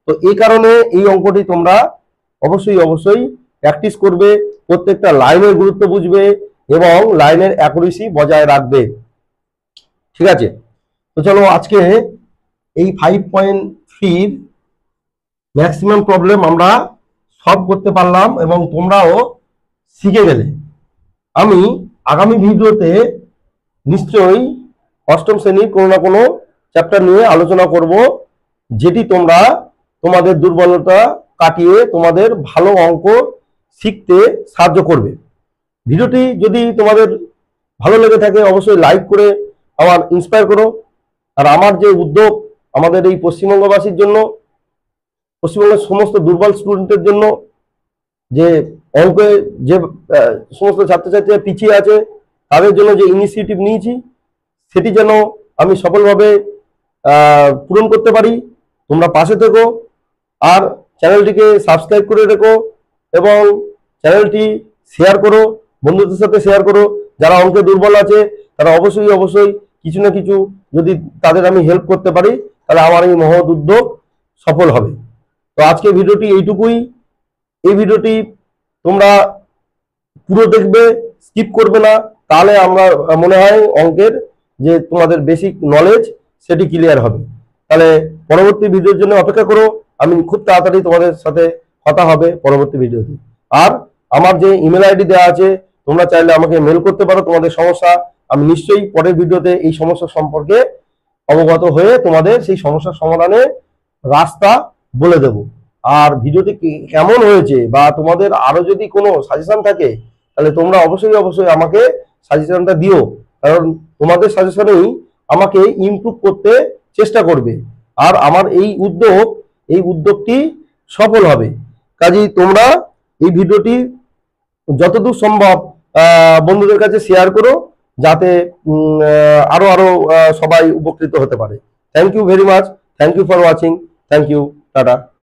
Speaker 1: তো এই কারণে এই অঙ্কটি তোমরা অবশ্যই প্র্যাকটিস করবে, প্রত্যেকটা লাইনের গুরুত্ব বুঝবে এবং লাইনের অ্যাকুরেসি বজায় রাখবে। ঠিক আছে, তো চলো আজকে এই 5.3 ম্যাক্সিমাম প্রবলেম আমরা সলভ করতে পারলাম এবং তোমরাও শিখে গেলে। আমি আগামী ভিডিওতে নিশ্চয়ই অষ্টম শ্রেণীর কোনো না কোনো চ্যাপ্টার নিয়ে আলোচনা করব, যেটি তোমরা তোমাদের দুর্বলতা কাটিয়ে তোমাদের ভালো অঙ্ক শিখতে সাহায্য করবে। ভিডিওটি যদি তোমাদের ভালো লেগে থাকে অবশ্যই লাইক করে আমার ইন্সপায়ার করো। আর আমার যে উদ্যোগ আমাদের এই পশ্চিমবঙ্গবাসীর জন্য, পশ্চিমবঙ্গের সমস্ত দুর্বল স্টুডেন্টের জন্য, যে অঙ্কে যে সমস্ত ছাত্রছাত্রীরা পিছিয়ে আছে তাদের জন্য যে ইনিশিয়েটিভ নিয়েছি সেটি যেন আমি সফলভাবে পূরণ করতে পারি, তোমরা পাশে থেকো আর চ্যানেলটিকে সাবস্ক্রাইব করে রেখো এবং চ্যানেলটি শেয়ার করো, বন্ধুদের সাথে শেয়ার করো। যারা অঙ্কে দুর্বল আছে তারা অবশ্যই কিছু না কিছু যদি তাদের আমি হেল্প করতে পারি তাহলে আমার এই মহৎ উদ্যোগ সফল হবে। তো আজকে ভিডিওটি এইটুকুই। এই ভিডিওটি তোমরা পুরো দেখবে, স্কিপ করবে না, তাহলে আমরা মনে হয় অঙ্কের যে তোমাদের বেসিক নলেজ সেটি ক্লিয়ার হবে। তাহলে পরবর্তী ভিডিওর জন্য অপেক্ষা করো, আমি খুব তাড়াতাড়ি তোমাদের সাথে কথা হবে পরবর্তী ভিডিওতে। আর আমার যে ইমেল আইডি দেওয়া আছে, তোমরা চাইলে আমাকে মেল করতে পারো তোমাদের সমস্যা। আমি নিশ্চয়ই পরের ভিডিওতে এই সমস্যা সম্পর্কে অবগত হয়ে তোমাদের সেই সমস্যার সমাধানে রাস্তা বলে দেব। আর ভিডিওটি কেমন হয়েছে বা তোমাদের আরো যদি কোনো সাজেশন থাকে, তাহলে তোমরা অবশ্যই অবশ্যই আমাকে সাজেশনটা দিও, কারণ তোমাদের সাজেশনেই আমাকে ইমপ্রুভ করতে চেষ্টা করবে। আর আমার এই উদ্যোগটি সফল হবে। কাজেই তোমরা এই ভিডিওটি যতদূর সম্ভব বন্ধুদের কাছে শেয়ার করো, যাতে আরো আরো সবাই উপকৃত হতে পারে। Thank you very much. Thank you for watching. Thank you. Tata.